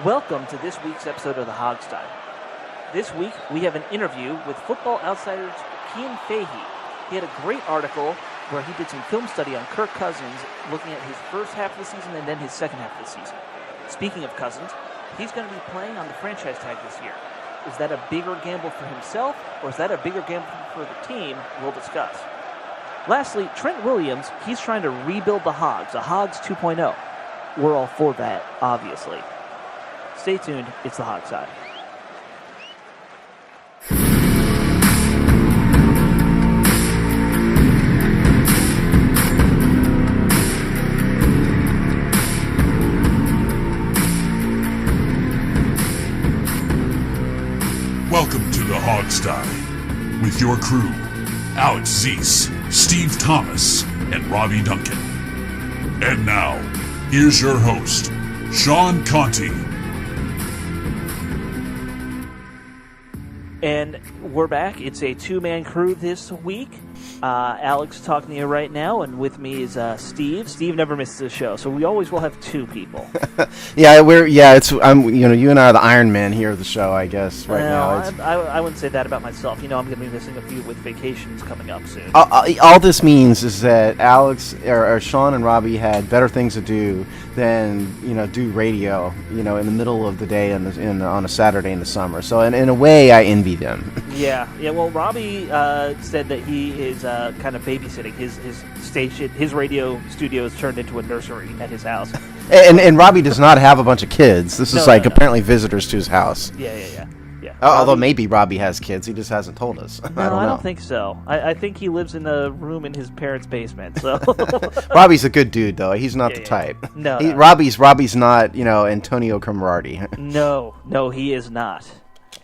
Welcome to this week's episode of the Hogstyle. This week, we have an interview with Football Outsider's Cian Fahay. He had a great article where he did some film study on Kirk Cousins, looking at his first half of the season and then his second half of the season. Speaking of Cousins, he's going to be playing on the franchise tag this year. Is that a bigger gamble for himself, or is that a bigger gamble for the team? We'll discuss. Lastly, Trent Williams, he's trying to rebuild the Hogs, a Hogs 2.0. We're all for that, obviously. Stay tuned, it's the Hog Side. Welcome to the Hog Style with your crew, Alex Zeese, Steve Thomas, and Robbie Duncan. And now, here's your host, Sean Conti. And we're back. It's a two-man crew this week. Alex talking to you right now, and with me is Steve. Steve never misses a show, so we always will have two people. You and I are the Iron Man here of the show, I guess. Now, I wouldn't say that about myself. I'm going to be missing a few with vacations coming up soon. All this means is that Alex or Sean and Robbie had better things to do than do radio. In the middle of the day on a Saturday in the summer. So in a way, I envy them. Yeah. Well, Robbie said that he is kind of babysitting his station. His radio studio is turned into a nursery at his house. And Robbie does not have a bunch of kids. This is apparently visitors to his house. Yeah. Although maybe Robbie has kids, he just hasn't told us. No, I don't think so. I think he lives in a room in his parents' basement. So Robbie's a good dude, though. He's not the type. No. Robbie's not Antonio Cromartie. No, he is not.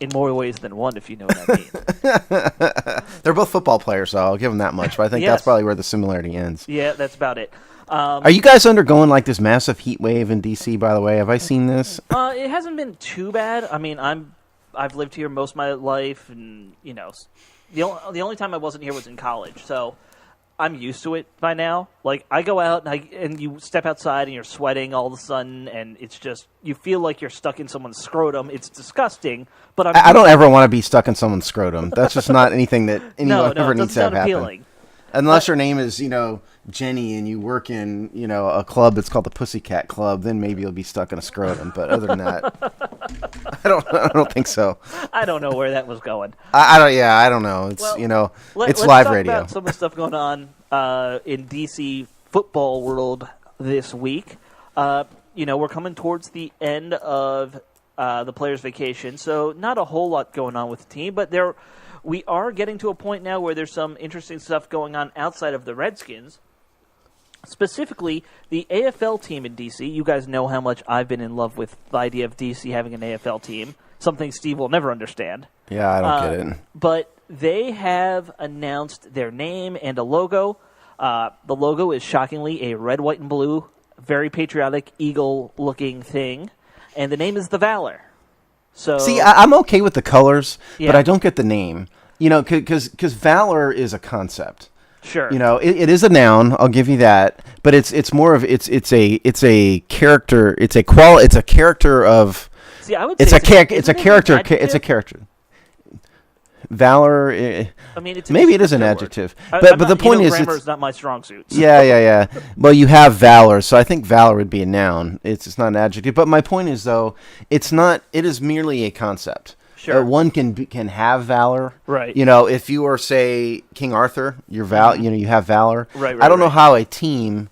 In more ways than one, if you know what I mean. They're both football players, so I'll give them that much. But I think that's probably where the similarity ends. Yeah, that's about it. Are you guys undergoing this massive heat wave in DC? By the way, have I seen this? It hasn't been too bad. I mean, I've lived here most of my life, and the only time I wasn't here was in college, so I'm used to it by now. I go out and you step outside and you're sweating all of a sudden, and it's just you feel like you're stuck in someone's scrotum. It's disgusting, but I don't ever want to be stuck in someone's scrotum. That's just not anything that anyone ever needs to have happen. Appealing. Unless your name is Jenny and you work in a club that's called the Pussycat Club, then maybe you'll be stuck in a scrotum. But other than that, I don't think so. I don't know where that was going. I don't know. It's it's live radio. Let's talk about some of the stuff going on in DC football world this week. We're coming towards the end of the players' vacation, so not a whole lot going on with the team, but we are getting to a point now where there's some interesting stuff going on outside of the Redskins. Specifically, the AFL team in D.C. You guys know how much I've been in love with the idea of D.C. having an AFL team, something Steve will never understand. Yeah, I don't get it. But they have announced their name and a logo. The logo is shockingly a red, white, and blue, very patriotic, eagle-looking thing. And the name is the Valor. So, see, I'm okay with the colors, but I don't get the name. Because Valor is a concept. Sure. It is a noun. I'll give you that. But it's more of it's a character. It's a character of. See, I would say it's a character. It's a character. Valor. I mean, maybe it is an adjective. But the point is, grammar is not my strong suit. So. Yeah. Well, you have valor, so I think valor would be a noun. It's not an adjective. But my point is, though, it's not. It is merely a concept. Sure. One can have valor. Right. If you are, say, King Arthur, you have valor. Right. I don't know how a team.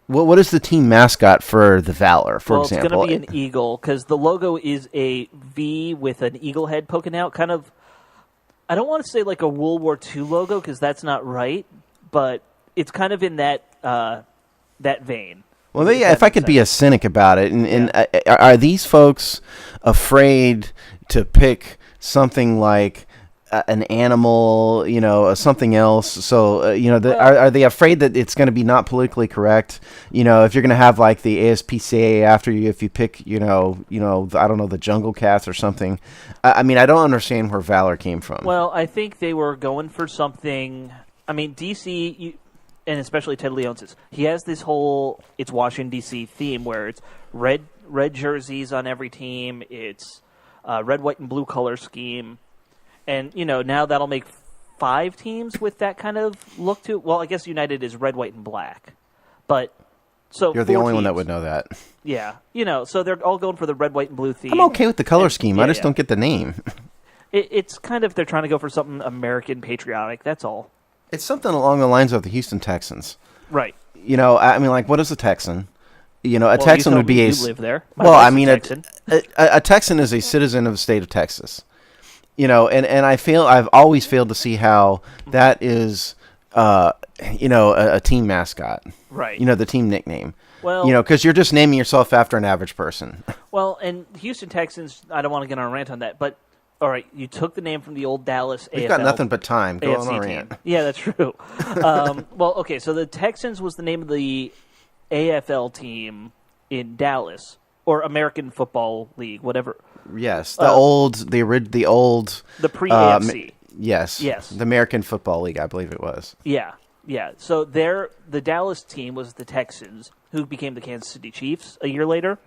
What is the team mascot for the Valor, for example? It's going to be an eagle because the logo is a V with an eagle head poking out, kind of. I don't want to say like a World War II logo because that's not right, but it's kind of in that vein. Well, maybe if I could be a cynic about it, and are these folks afraid to pick something like an animal, something else? So, are they afraid that it's going to be not politically correct? If you're going to have like the ASPCA after you, if you pick, I don't know, the Jungle Cats or something. I mean, I don't understand where Valor came from. Well, I think they were going for something. I mean, DC, and especially Ted Leonsis, he has this whole "It's Washington D.C." theme where it's red, red jerseys on every team. It's red, white, and blue color scheme. And, now that'll make 5 teams with that kind of look to it. Well, I guess United is red, white, and black. But, so you're the only one that would know that. Yeah. So they're all going for the red, white, and blue theme. I'm okay with the color scheme. I just don't get the name. It's kind of, they're trying to go for something American patriotic. That's all. It's something along the lines of the Houston Texans. Right. What is a Texan? A Texan would be you live there. A Texan is a citizen of the state of Texas. And I've always failed to see how that is, a team mascot. Right. The team nickname. Well, because you're just naming yourself after an average person. Well, and Houston Texans, I don't want to get on a rant on that, but all right, you took the name from the old Dallas AFL. We've got nothing but time. Go on a rant. Yeah, that's true. Okay, so the Texans was the name of the AFL team in Dallas, or American Football League, whatever. Yes, the pre-AFC. Yes. The American Football League, I believe it was. Yeah. So the Dallas team was the Texans, who became the Kansas City Chiefs a year later.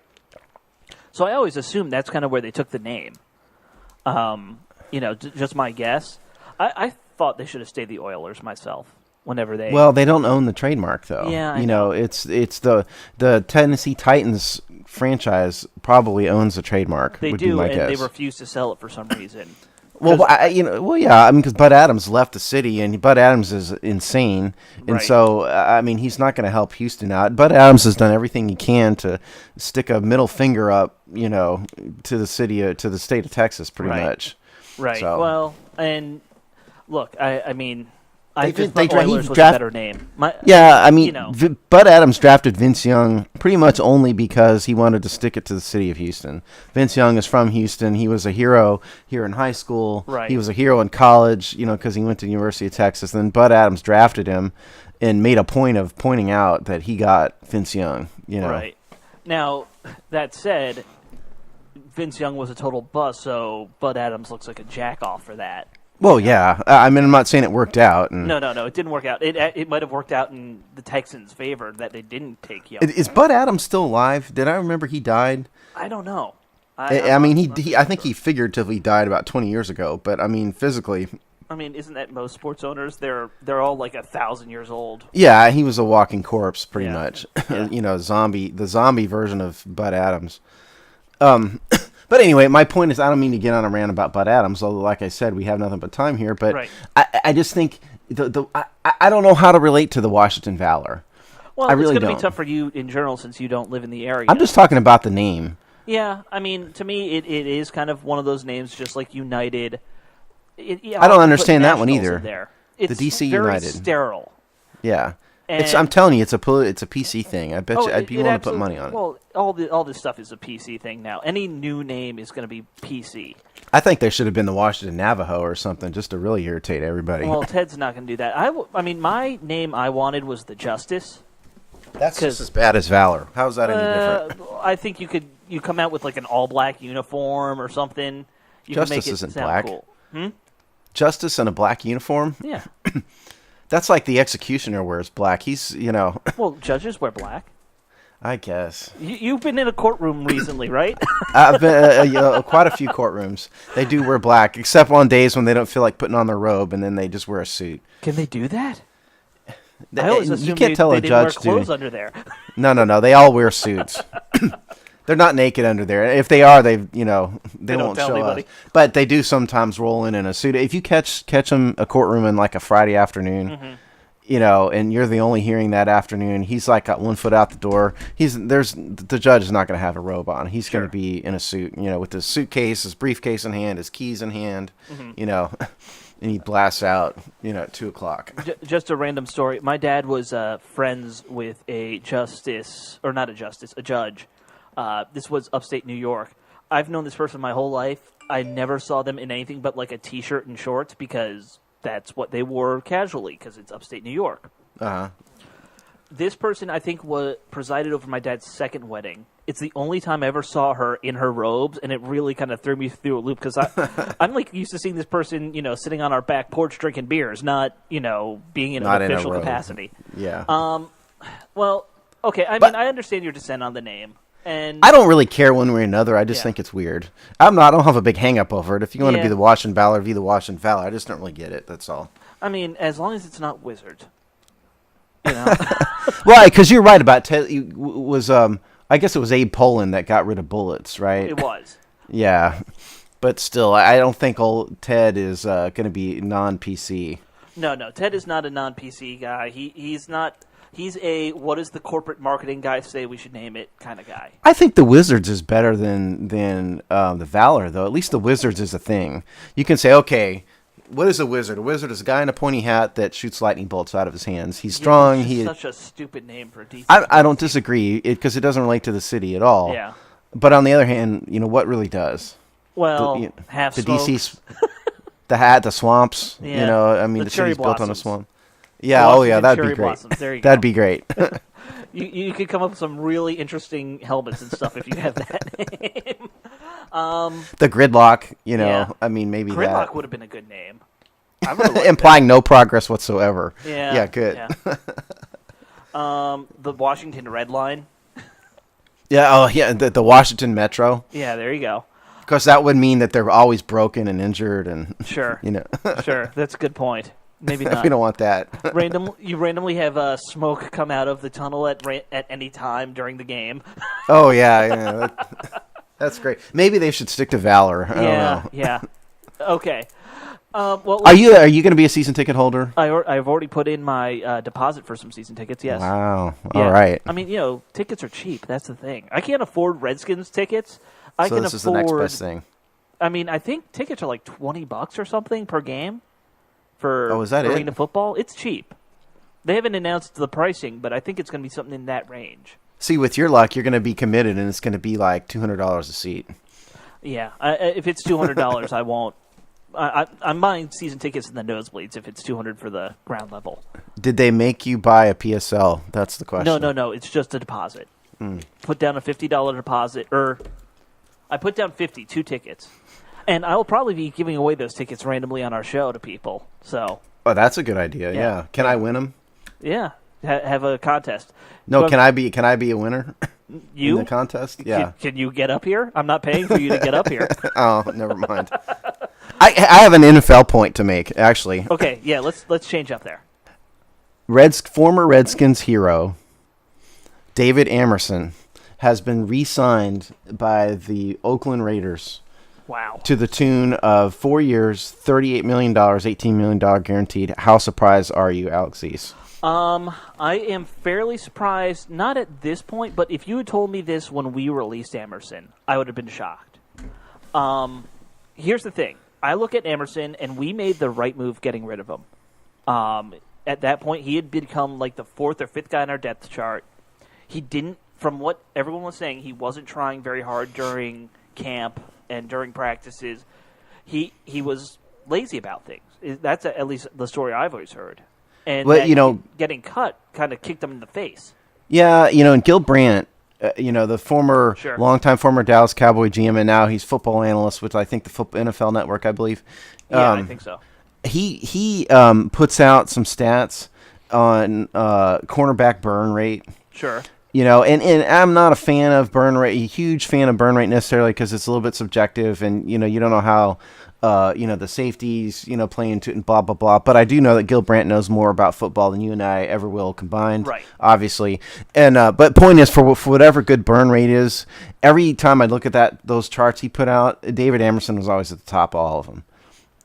So I always assumed that's kind of where they took the name. Just my guess. I thought they should have stayed the Oilers myself. Whenever they they don't own the trademark though. Yeah, I know. It's the Tennessee Titans franchise probably owns the trademark. They would do, be my and guess. they refuse to sell it for some reason. Because Bud Adams left the city, and Bud Adams is insane, and right. so he's not going to help Houston out. Bud Adams has done everything he can to stick a middle finger up, to the city, to the state of Texas, pretty much. Right. So. Well, and look, I They thought Oilers was a better name. Bud Adams drafted Vince Young pretty much only because he wanted to stick it to the city of Houston. Vince Young is from Houston. He was a hero here in high school. Right. He was a hero in college, because he went to the University of Texas. Then Bud Adams drafted him and made a point of pointing out that he got Vince Young. Right. Now, that said, Vince Young was a total bust, so Bud Adams looks like a jack-off for that. Well, yeah. I'm not saying it worked out. No, it didn't work out. It might have worked out in the Texans' favor that they didn't take Young. Is Bud Adams still alive? Did I remember he died? I don't know. I think he figuratively died about 20 years ago, but physically. Isn't that most sports owners? They're all like 1,000 years old. Yeah, he was a walking corpse, pretty much. Yeah. The zombie version of Bud Adams. But anyway, my point is, I don't mean to get on a rant about Bud Adams, although, like I said, we have nothing but time here. But right. I just think I don't know how to relate to the Washington Valor. Well, I really it's going to don't. be tough for you in general since you don't live in the area. I'm just talking about the name. Yeah, to me, it is kind of one of those names, just like United. I don't understand that one either. There. It's the DC very United. Sterile. Yeah. I'm telling you, it's a PC thing. I bet you I'd be willing to put money on it. Well, all this stuff is a PC thing now. Any new name is going to be PC. I think there should have been the Washington Navajo or something, just to really irritate everybody. Well, Ted's not going to do that. My name I wanted was the Justice. That's just as bad as Valor. How's that any different? I think you come out with like an all-black uniform or something. Justice can make isn't sound black. Cool. Justice in a black uniform? Yeah. That's like the executioner wears black. He's, Well, judges wear black. I guess. You've been in a courtroom recently, right? I've been quite a few courtrooms. They do wear black, except on days when they don't feel like putting on their robe, and then they just wear a suit. Can they do that? I always assume you can't tell a judge to wear clothes under there. No. They all wear suits. They're not naked under there. If they are, they won't show anybody. us. But they do sometimes roll in a suit. If you catch them a courtroom in like a Friday afternoon, and you're the only hearing that afternoon, he's like got 1 foot out the door. The judge is not going to have a robe on. He's going to be in a suit, with his suitcase, his briefcase in hand, his keys in hand, and he blasts out, at 2:00. Just a random story. My dad was friends with a judge. This was upstate New York. I've known this person my whole life. I never saw them in anything but like a T-shirt and shorts because that's what they wore casually because it's upstate New York. Uh-huh. This person, I think, presided over my dad's second wedding. It's the only time I ever saw her in her robes, and it really kind of threw me through a loop because I'm like used to seeing this person, sitting on our back porch drinking beers, not, being in an official capacity. Yeah. Well, okay. I understand your dissent on the name. And I don't really care one way or another. I just think it's weird. I don't have a big hang up over it. If you want to be the Washington Valor, be the Washington Valor. I just don't really get it. That's all. I mean, as long as it's not Wizard. You know? Well, because you're right about Ted. I guess it was Abe Pollin that got rid of bullets, right? It was. Yeah. But still, I don't think old Ted is going to be non-PC. No. Ted is not a non-PC guy. He's not. He's a what does the corporate marketing guy say we should name it kind of guy. I think the Wizards is better than the Valor, though. At least the Wizards is a thing. You can say, okay, what is a wizard? A wizard is a guy in a pointy hat that shoots lightning bolts out of his hands. He's strong. He's such a stupid name for a DC. I don't disagree because it doesn't relate to the city at all. Yeah. But on the other hand, what really does? Well, half the smokes. DC's the hat, the swamps. Yeah. The city's built on a swamp. Yeah. Washington that'd be great. Blossoms. There you that'd go. be great. You could come up with some really interesting helmets and stuff if you have that name. The Gridlock. Yeah. Maybe Gridlock that would have been a good name. I would've liked implying no progress whatsoever. Yeah. Yeah. Good. Yeah. The Washington Red Line. Yeah. Oh, yeah. The Washington Metro. Yeah. There you go. Because that would mean that they're always broken and injured, and Sure. Sure. Sure. That's a good point. Maybe not. We don't want that. You randomly have smoke come out of the tunnel at any time during the game. Oh yeah. That's great. Maybe they should stick to Valor. I don't know. Yeah. Okay. Well, are you going to be a season ticket holder? I've already put in my deposit for some season tickets. Yes. Wow. Yeah. All right. I mean, tickets are cheap. That's the thing. I can't afford Redskins tickets. This is the next best thing. I mean, I think tickets are like $20 or something per game for is that arena it? football. It's cheap. They haven't announced the pricing, but I think it's going to be something in that range. See, with your luck, you're going to be committed, and it's going to be like $200 a seat. Yeah. If it's $200, I won't. I'm buying season tickets in the nosebleeds if it's $200 for the ground level. Did they make you buy a PSL? That's the question. No. It's just a deposit. Put down a $50 deposit, I put down 50, 2 tickets. And I will probably be giving away those tickets randomly on our show to people. So. Oh, that's a good idea. Yeah. Can I win them? Yeah. Have a contest. No, can I be a winner? You? In the contest? Yeah. Can you get up here? I'm not paying for you to get up here. Oh, never mind. I have an NFL point to make, actually. Okay, yeah, let's change up there. Former Redskins hero David Amerson has been re-signed by the Oakland Raiders. Wow. To the tune of 4 years, $38 million, $18 million guaranteed. How surprised are you, Alex East? I am fairly surprised, not at this point, but if you had told me this when we released Amerson, I would have been shocked. Here's the thing. I look at Amerson, and we made the right move getting rid of him. At that point, he had become like the 4th or 5th guy on our depth chart. He didn't, from what everyone was saying, he wasn't trying very hard during camp and during practices. He was lazy about things. That's at least the story I've always heard. And getting cut kind of kicked him in the face. Yeah, and Gil Brandt, the longtime former Dallas Cowboy GM, and now he's football analyst with I think the NFL Network, I believe. Yeah, I think so. He puts out some stats on cornerback burn rate. Sure. And I'm not a fan of burn rate, a huge fan of burn rate necessarily because it's a little bit subjective, and you don't know how the safeties play into it and blah blah blah. But I do know that Gil Brandt knows more about football than you and I ever will combined, right? Obviously, and but point is, for whatever good burn rate is, every time I look at those charts he put out, David Amerson was always at the top of all of them.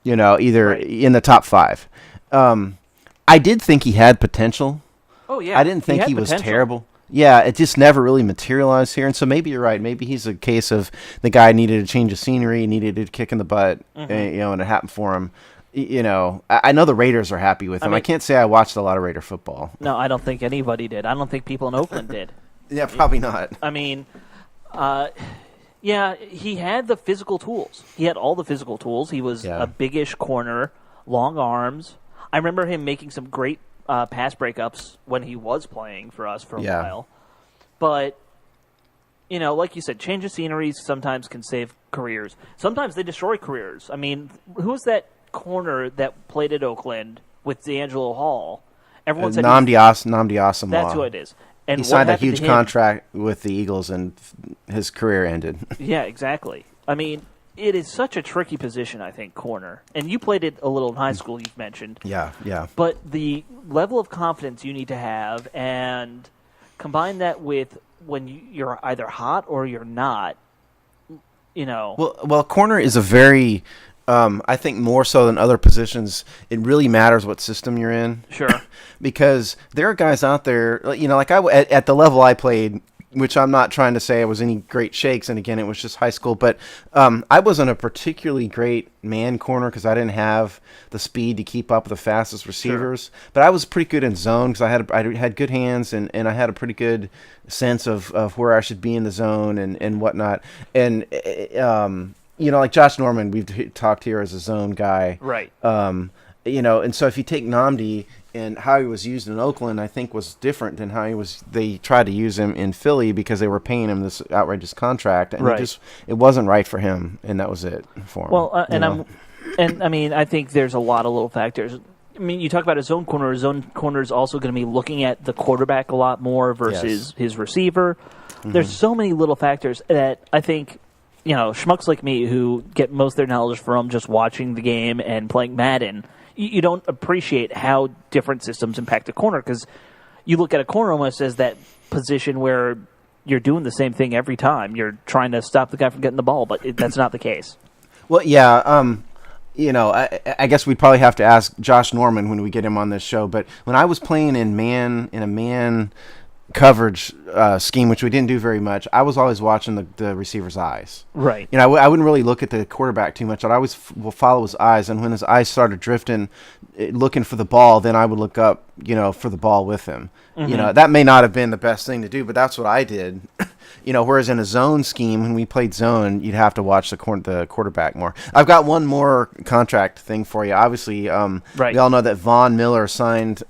Either in the top 5. I did think he had potential. Oh yeah, I didn't think he was terrible. Yeah, it just never really materialized here, and so maybe you're right. Maybe he's a case of the guy needed a change of scenery, needed a kick in the butt, and it happened for him. I know the Raiders are happy with him. I can't say I watched a lot of Raider football. No, I don't think anybody did. I don't think people in Oakland did. Yeah, probably not. I mean, he had the physical tools. He had all the physical tools. He was a biggish corner, long arms. I remember him making some great pass breakups when he was playing for us for a while. But, like you said, change of scenery sometimes can save careers. Sometimes they destroy careers. I mean, who was that corner that played at Oakland with D'Angelo Hall? Everyone said Namdi Asamoah. That's who it is. And he signed a what happened huge to him? contract with the Eagles, and his career ended. Yeah, exactly. I mean, it is such a tricky position, I think, corner. And you played it a little in high school, you've mentioned. Yeah. But the level of confidence you need to have, and combine that with when you're either hot or you're not, Well, corner is a very, I think more so than other positions, it really matters what system you're in. Sure. Because there are guys out there, like at the level I played, which I'm not trying to say I was any great shakes, and again, it was just high school, but I wasn't a particularly great man corner because I didn't have the speed to keep up with the fastest receivers. Sure. But I was pretty good in zone because I had good hands, and I had a pretty good sense of where I should be in the zone and whatnot. And, like Josh Norman, we've talked here as a zone guy. Right. And so if you take Nnamdi and how he was used in Oakland, I think was different than how they tried to use him in Philly because they were paying him this outrageous contract, and right. it wasn't right for him, and that was it for him. Well, I think there's a lot of little factors. I mean, you talk about a zone corner. A zone corner is also going to be looking at the quarterback a lot more versus his receiver. Mm-hmm. There's so many little factors that I think, schmucks like me who get most of their knowledge from just watching the game and playing Madden, you don't appreciate how different systems impact a corner, because you look at a corner almost as that position where you're doing the same thing every time. You're trying to stop the guy from getting the ball, but that's not the case. Well, yeah, I guess we'd probably have to ask Josh Norman when we get him on this show, but when I was playing in a man coverage scheme, which we didn't do very much, I was always watching the receiver's eyes. Right. I wouldn't really look at the quarterback too much. I'd always follow his eyes, and when his eyes started drifting, looking for the ball, then I would look up, for the ball with him. Mm-hmm. That may not have been the best thing to do, but that's what I did. Whereas in a zone scheme, when we played zone, you'd have to watch the quarterback more. I've got one more contract thing for you. Obviously, we all know that Von Miller signed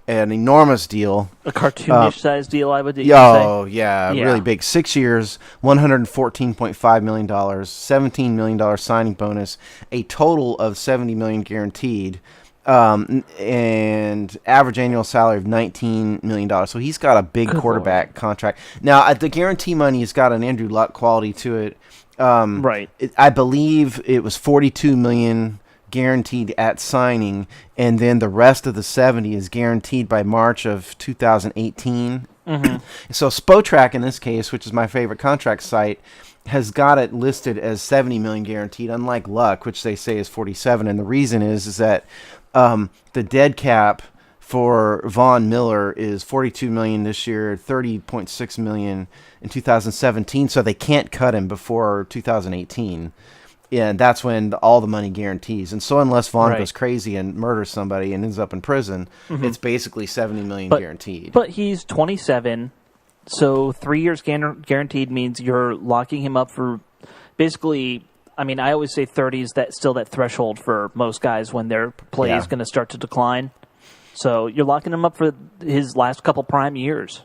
an enormous deal. A cartoonish size deal, I would say. Oh, yeah, really big. 6 years, $114.5 million, $17 million signing bonus, a total of $70 million guaranteed, and average annual salary of $19 million. So he's got a big quarterback contract. Now, the guarantee money has got an Andrew Luck quality to it. Right. I believe it was $42 million guaranteed at signing, and then the rest of the 70 is guaranteed by March of 2018. Mm-hmm. So Spotrac in this case, which is my favorite contract site, has got it listed as 70 million guaranteed, unlike Luck, which they say is 47. And the reason is that the dead cap for Von Miller is 42 million this year, 30.6 million in 2017. So they can't cut him before 2018. And that's when all the money guarantees. And so unless Vaughn goes crazy and murders somebody and ends up in prison, it's basically $70 million guaranteed. But he's 27, so 3 years guaranteed means you're locking him up for basically, I mean, I always say 30 is still that threshold for most guys when their play is going to start to decline. So you're locking him up for his last couple prime years.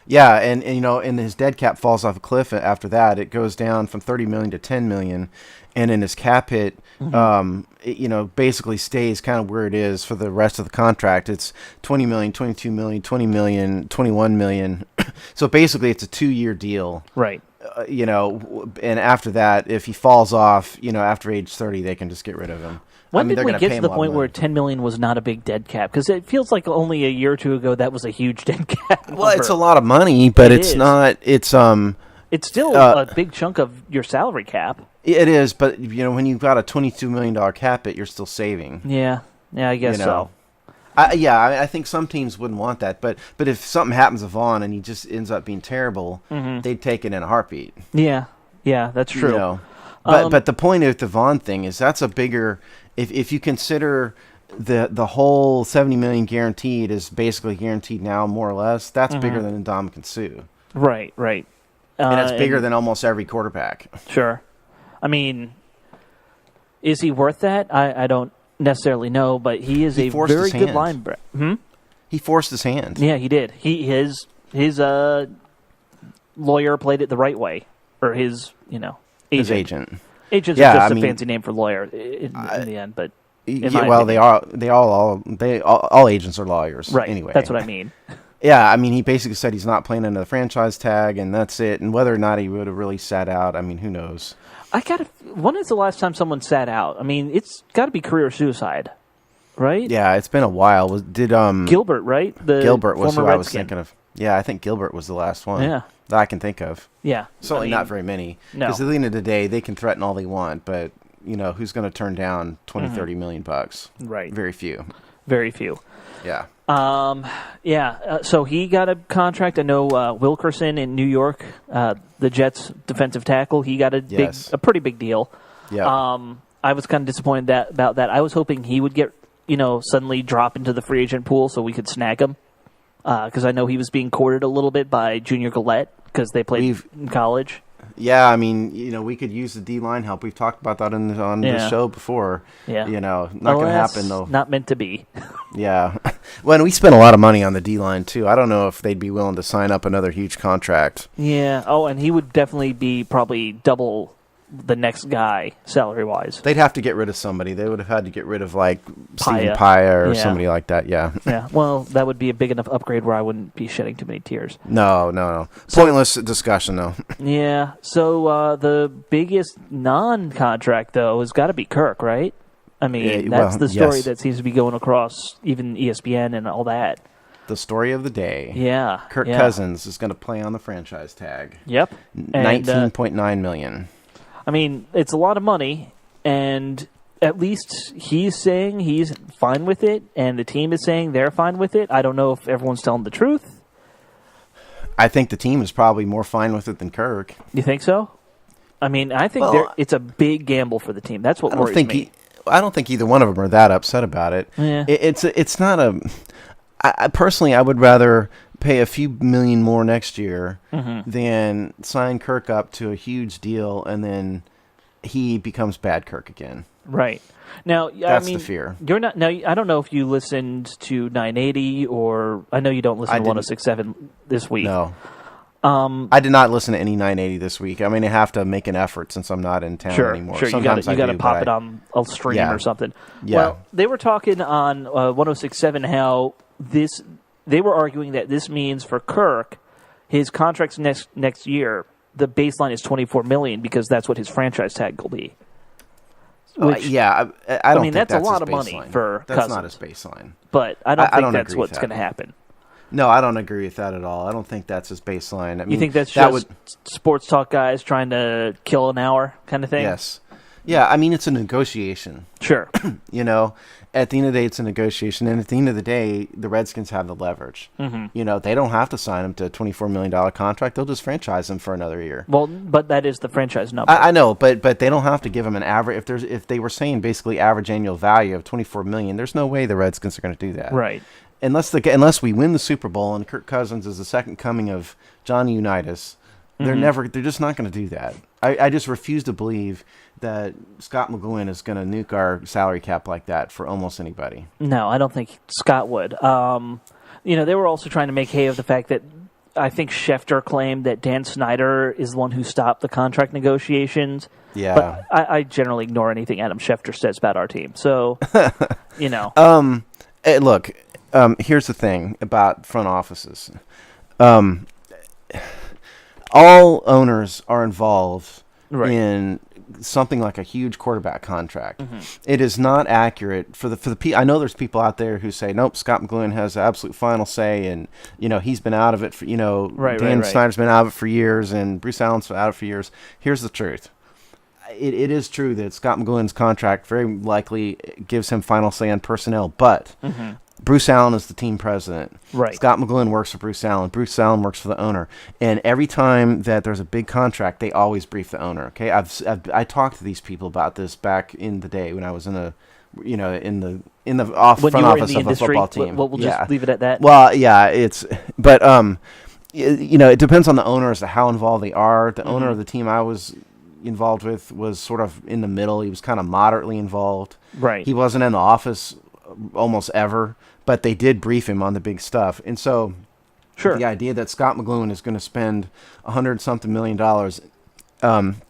Yeah, and his dead cap falls off a cliff after that. It goes down from 30 million to 10 million, and in his cap hit, it basically stays kind of where it is for the rest of the contract. It's 20 million, 22 million, 20 million, 21 million. So basically, it's a 2-year deal. Right. And after that, if he falls off, after age 30, they can just get rid of him. When did we get to the point where 10 million was not a big dead cap? Because it feels like only a year or two ago that was a huge dead cap. Well, it's a lot of money, but it's not. It's still a big chunk of your salary cap. It is, but when you've got a $22 million cap hit, you're still saving. Yeah, I guess so. I think some teams wouldn't want that, but if something happens to Vaughn and he just ends up being terrible, they'd take it in a heartbeat. Yeah, that's true. But the point of the Vaughn thing is that's a bigger. If you consider the whole 70 million guaranteed is basically guaranteed now, more or less, that's bigger than Ndamukong Suh. Right. And it's bigger than almost every quarterback. Sure. I mean, is he worth that? I don't necessarily know, but he is a very good linebacker. He forced his hand. Yeah, he did. His lawyer played it the right way, or his agent. His agent. Agents are just a fancy name for lawyer in the end, but all agents are lawyers. Right. Anyway, That's what I mean. Yeah, I mean, he basically said he's not playing under the franchise tag, and that's it. And whether or not he would have really sat out, I mean, who knows? When is the last time someone sat out? I mean, it's got to be career suicide, right? Yeah, it's been a while. Gilbert, right? Gilbert was who former I was Redskin. thinking of. Yeah, I think Gilbert was the last one. Yeah. That I can think of. Yeah. Certainly not very many. No. Because at the end of the day, they can threaten all they want, but, who's going to turn down 20, 30 million bucks? Right. Very few. Very few. Yeah. So he got a contract. I know Wilkerson in New York, the Jets' defensive tackle. He got a pretty big deal. Yeah. I was kind of disappointed about that. I was hoping he would get suddenly drop into the free agent pool so we could snag him. Because I know he was being courted a little bit by Junior Gillette because they played in college. Yeah, I mean, we could use the D-line help. We've talked about that on the show before. Yeah. Not going to happen, though. Not meant to be. Yeah. Well, and we spent a lot of money on the D-line, too. I don't know if they'd be willing to sign up another huge contract. Yeah. Oh, and he would definitely be probably double the next guy salary-wise. They'd have to get rid of somebody. They would have had to get rid of, like, Stephen Paya. Paya or somebody like that, yeah. Yeah, well, that would be a big enough upgrade where I wouldn't be shedding too many tears. No. Pointless discussion, though. Yeah, so the biggest non-contract, though, has got to be Kirk, right? I mean, that's the story that seems to be going across even ESPN and all that. The story of the day. Yeah. Kirk Cousins is going to play on the franchise tag. Yep. $19.9 million. I mean, it's a lot of money, and at least he's saying he's fine with it, and the team is saying they're fine with it. I don't know if everyone's telling the truth. I think the team is probably more fine with it than Kirk. You think so? I mean, I think it's a big gamble for the team. That's what worries me. I don't think either one of them are that upset about it. Yeah. It's not a... I personally, I would rather pay a few million more next year than sign Kirk up to a huge deal and then he becomes bad Kirk again. Right. Now, that's the fear. You're not. Now, I don't know if you listened to 980 or I know you don't listen to 106.7 this week. No. I did not listen to any 980 this week. I mean, I have to make an effort since I'm not in town anymore. Sure, sometimes you got to pop it on a stream or something. Yeah. Well, they were talking on 106.7 how they were arguing that this means for Kirk, his contract's next year, the baseline is $24 million because that's what his franchise tag will be. Which, I don't think that's a lot of money for That's Cousins. not his baseline. But I don't think that's what's going to happen. No, I don't agree with that at all. I don't think that's his baseline. I mean, you think that's just sports talk guys trying to kill an hour kind of thing? Yes. Yeah, I mean, it's a negotiation. Sure. At the end of the day, it's a negotiation. And at the end of the day, the Redskins have the leverage. Mm-hmm. They don't have to sign him to a $24 million contract. They'll just franchise him for another year. Well, but that is the franchise number. I know, but they don't have to give him an average. If they were saying basically average annual value of $24 million, there's no way the Redskins are going to do that. Right. Unless we win the Super Bowl and Kirk Cousins is the second coming of Johnny Unitas, they're just not going to do that. I just refuse to believe that Scott McGowan is going to nuke our salary cap like that for almost anybody. No, I don't think Scott would. They were also trying to make hay of the fact that I think Schefter claimed that Dan Snyder is the one who stopped the contract negotiations. Yeah. But I generally ignore anything Adam Schefter says about our team. So, Hey, look, here's the thing about front offices. All owners are involved in something like a huge quarterback contract. Mm-hmm. It is not accurate for the I know there's people out there who say, nope, Scott McGowan has the absolute final say, and he's been out of it for Dan Snyder's been out of it for years, and Bruce Allen's been out of it for years. Here's the truth. It is true that Scott McGowan's contract very likely gives him final say on personnel, but Bruce Allen is the team president. Right. Scott McGowan works for Bruce Allen. Bruce Allen works for the owner. And every time that there's a big contract, they always brief the owner. Okay, I talked to these people about this back in the day when I was in the front office of a football team. We'll just leave it at that. Well, yeah, it depends on the owner as to how involved they are. The owner of the team I was involved with was sort of in the middle. He was kind of moderately involved. Right. He wasn't in the office almost ever, but they did brief him on the big stuff. And so the idea that Scott McGowan is going to spend $100-something million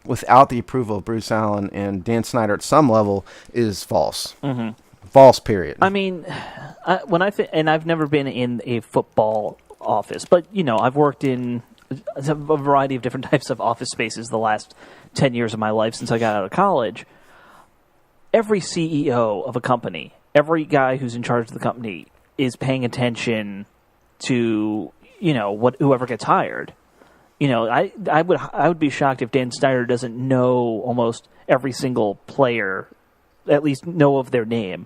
without the approval of Bruce Allen and Dan Snyder at some level is false. Mm-hmm. False, period. I mean, and I've never been in a football office, but I've worked in a variety of different types of office spaces the last 10 years of my life since I got out of college. Every CEO of a company, every guy who's in charge of the company is paying attention to, whoever gets hired. I would be shocked if Dan Snyder doesn't know almost every single player, at least know of their name.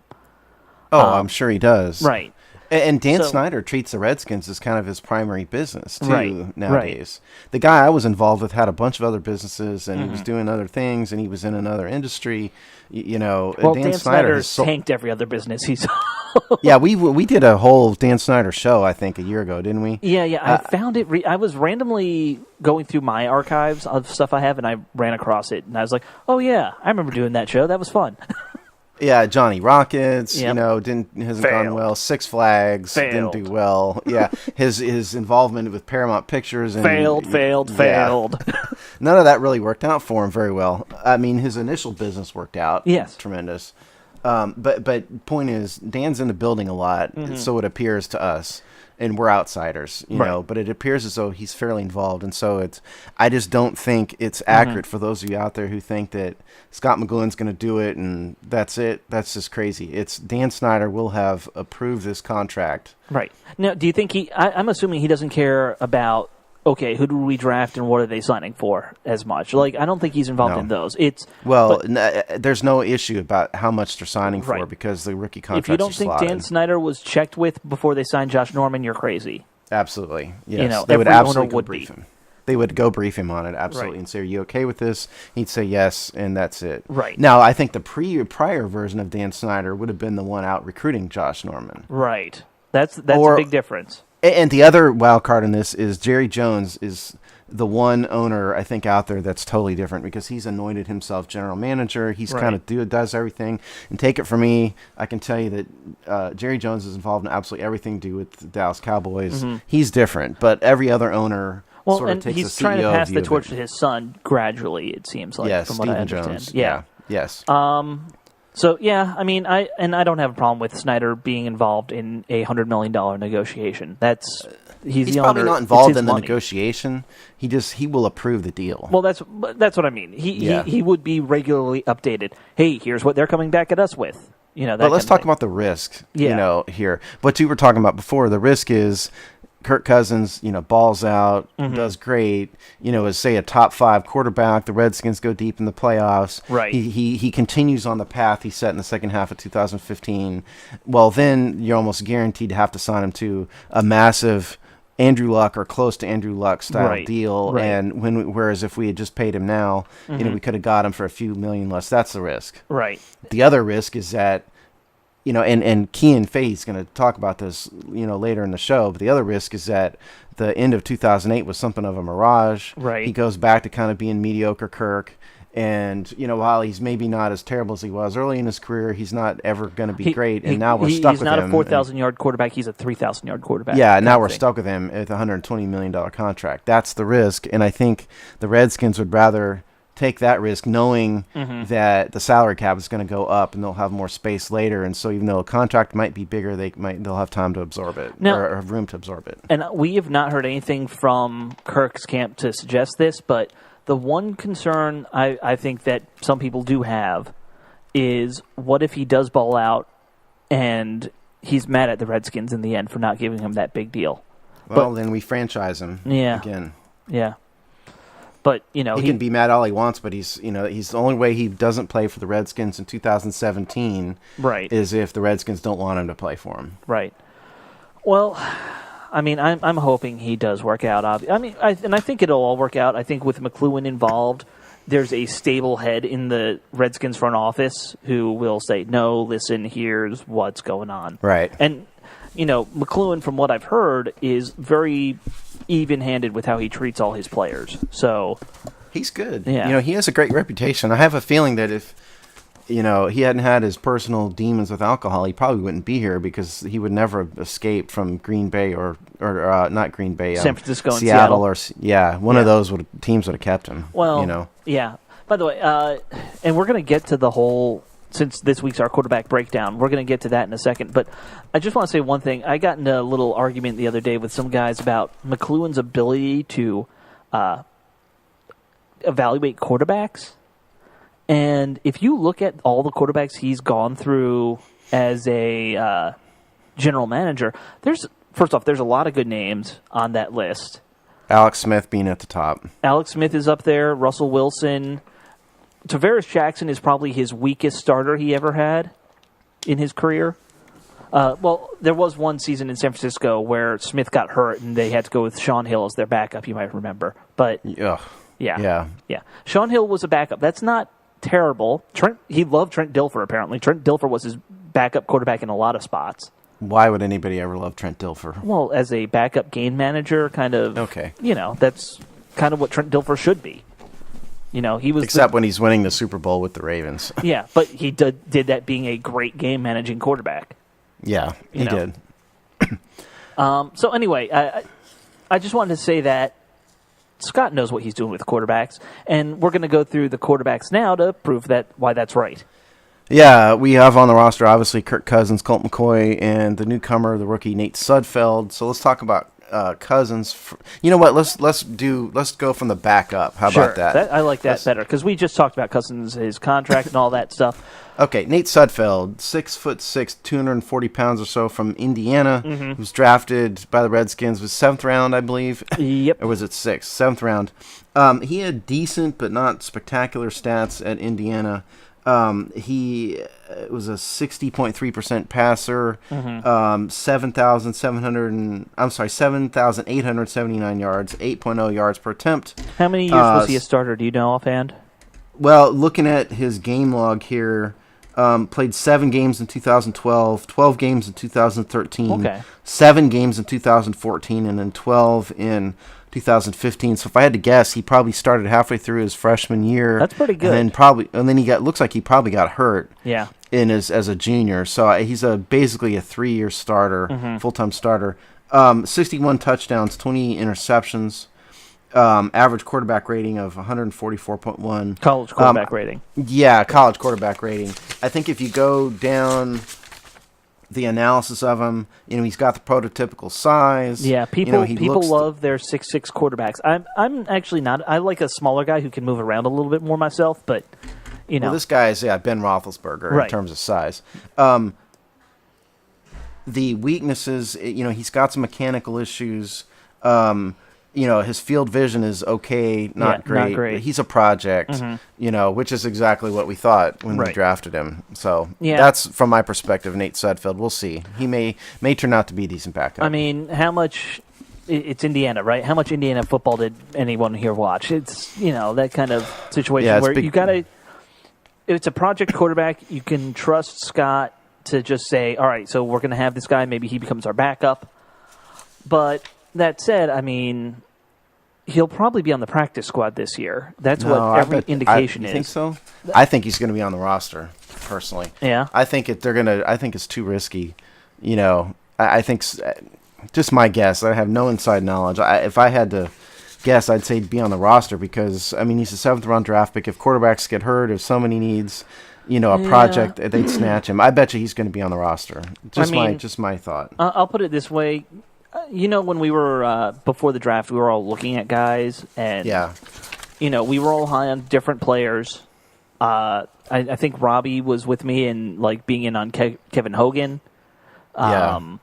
Oh, I'm sure he does. Right. And Dan Snyder treats the Redskins as kind of his primary business, too, right, nowadays. Right. The guy I was involved with had a bunch of other businesses, and he was doing other things, and he was in another industry. Well, Dan Snyder tanked every other business he's Yeah, we did a whole Dan Snyder show, I think, a year ago, didn't we? Yeah. I found it. I was randomly going through my archives of stuff I have, and I ran across it, and I was like, oh, yeah, I remember doing that show. That was fun. Yeah, Johnny Rockets, yep. Hasn't gone well. Six Flags didn't do well. Yeah, his involvement with Paramount Pictures and failed. None of that really worked out for him very well. I mean, his initial business worked out. Yes, tremendous. But point is, Dan's in the building a lot, so it appears to us, and we're outsiders, you know. But it appears as though he's fairly involved, and so I just don't think it's accurate for those of you out there who think that Scott McGloin's going to do it, and that's it. That's just crazy. It's Dan Snyder will have approved this contract. Right. Now, do you think I'm assuming he doesn't care about, okay, who do we draft and what are they signing for as much? Like, I don't think he's involved in those. There's no issue about how much they're signing for because the rookie contracts are If you don't think slotted. Dan Snyder was checked with before they signed Josh Norman, you're crazy. Absolutely. Yes. They every would absolutely owner would brief be. him. They would go brief him on it, absolutely, and say, are you okay with this? He'd say yes, and that's it. Right. Now, I think the prior version of Dan Snyder would have been the one out recruiting Josh Norman. Right. That's a big difference. And the other wild card in this is Jerry Jones is the one owner, I think, out there that's totally different because he's anointed himself general manager. He's kind of does everything. And take it from me, I can tell you that Jerry Jones is involved in absolutely everything to do with the Dallas Cowboys. He's different, but every other owner sort of takes he's a trying to CEO pass the view of torch it. to his son gradually, it seems like, Yes, from what I Stephen understand. Jones. Yeah. Yes. So, yeah, I mean, I don't have a problem with Snyder being involved in a $100 million negotiation. He's the probably owner. not involved It's his in the money. negotiation. He will approve the deal. Well, that's what I mean. He would be regularly updated. Hey, here's what they're coming back at us with. But let's talk about the risk. Yeah. Here, what you were talking about before. The risk is Kirk Cousins, balls out, does great. Is say a top 5 quarterback. The Redskins go deep in the playoffs. Right. He continues on the path he set in the second half of 2015. Well, then you're almost guaranteed to have to sign him to a massive Andrew Luck or close to Andrew Luck style deal. Right. And whereas if we had just paid him now, we could have got him for a few million less. That's the risk. Right. The other risk is that. And Cian Fahey's going to talk about this, later in the show. But the other risk is that the end of 2008 was something of a mirage. Right. He goes back to kind of being mediocre Kirk. And, while he's maybe not as terrible as he was early in his career, he's not ever going to be great. And now we're stuck with him. He's not a 4,000-yard quarterback. He's a 3,000-yard quarterback. Yeah, now we're stuck with him with a $120 million contract. That's the risk. And I think the Redskins would rather take that risk knowing that the salary cap is going to go up and they'll have more space later, and so even though a contract might be bigger, they'll have time to absorb it or have room to absorb it. And we have not heard anything from Kirk's camp to suggest this, but the one concern I think that some people do have is what if he does ball out and he's mad at the Redskins in the end for not giving him that big deal? Well, then we franchise him again. Yeah. But, he can be mad all he wants, but he's the only way he doesn't play for the Redskins in 2017 is if the Redskins don't want him to play for him. Right. Well, I mean, I'm hoping he does work out. I mean, I think it'll all work out. I think with McLuhan involved, there's a stable head in the Redskins front office who will say, no, listen, here's what's going on. Right. And, McLuhan, from what I've heard, is very even-handed with how he treats all his players. So he's good. Yeah. He has a great reputation. I have a feeling that if he hadn't had his personal demons with alcohol, he probably wouldn't be here because he would never have escaped from Green Bay or not Green Bay, San Francisco, and Seattle, or one of those teams would have kept him. Well, yeah. By the way, and we're going to get to the whole since this week's our quarterback breakdown. We're going to get to that in a second. But I just want to say one thing. I got in a little argument the other day with some guys about McLuhan's ability to evaluate quarterbacks. And if you look at all the quarterbacks he's gone through as a general manager, there's a lot of good names on that list. Alex Smith being at the top. Alex Smith is up there. Russell Wilson. Tavares Jackson is probably his weakest starter he ever had in his career. Well, there was one season in San Francisco where Smith got hurt and they had to go with Sean Hill as their backup, you might remember. But yeah. Sean Hill was a backup. That's not terrible. He loved Trent Dilfer, apparently. Trent Dilfer was his backup quarterback in a lot of spots. Why would anybody ever love Trent Dilfer? Well, as a backup game manager, kind of, okay. That's kind of what Trent Dilfer should be. He was except when he's winning the Super Bowl with the Ravens. Yeah, but he did that being a great game managing quarterback. Yeah, he did. So anyway, I just wanted to say that Scott knows what he's doing with quarterbacks, and we're going to go through the quarterbacks now to prove why that's right. Yeah, we have on the roster obviously Kirk Cousins, Colt McCoy, and the newcomer, the rookie Nate Sudfeld. So let's talk about Cousins. You know what? Let's go from the back up. How about that? I like that better because we just talked about Cousins, his contract, and all that stuff. Okay, Nate Sudfeld, 6'6", 240 pounds or so, from Indiana, who's drafted by the Redskins, was 7th round, I believe. Yep. Or was it 6th? 7th round. He had decent but not spectacular stats at Indiana. He was a 60.3% passer, 7,879 yards, 8.0 yards per attempt. How many years was he a starter? Do you know offhand? Well, looking at his game log here, played 7 games in 2012, 12 games in 2013, 7 games in 2014, and then 12 in 2015. So if I had to guess, he probably started halfway through his freshman year. That's pretty good. And then looks like he probably got hurt. Yeah. As a junior. So he's basically a 3-year starter, full-time starter. 61 touchdowns, 20 interceptions. Average quarterback rating of 144.1. College quarterback rating. Yeah, college quarterback rating. I think if you go down the analysis of him, he's got the prototypical size. Yeah, people love their 6'6" quarterbacks. I'm actually not. I like a smaller guy who can move around a little bit more myself, but Well, this guy is Ben Roethlisberger in terms of size. The weaknesses, he's got some mechanical issues. His field vision is okay, not great. Not great. But he's a project, which is exactly what we thought when we drafted him. So that's, from my perspective, Nate Sudfeld. We'll see. He may turn out to be a decent backup. I mean, how much... It's Indiana, right? How much Indiana football did anyone here watch? It's, that kind of situation where you got to... It's a project quarterback. You can trust Scott to just say, all right, so we're going to have this guy. Maybe he becomes our backup. But... That said, I mean, he'll probably be on the practice squad this year. That's what every indication is. You think so? I think he's going to be on the roster, personally. Yeah. I think it's too risky. I think, just my guess. I have no inside knowledge. If I had to guess, I'd say be on the roster because he's a 7th round draft pick. If quarterbacks get hurt, if somebody needs, a project, they'd snatch him. I bet you he's going to be on the roster. Just my thought. I'll put it this way. When we were before the draft, we were all looking at guys, and we were all high on different players. I think Robbie was with me in being in on Kevin Hogan. Sudfeld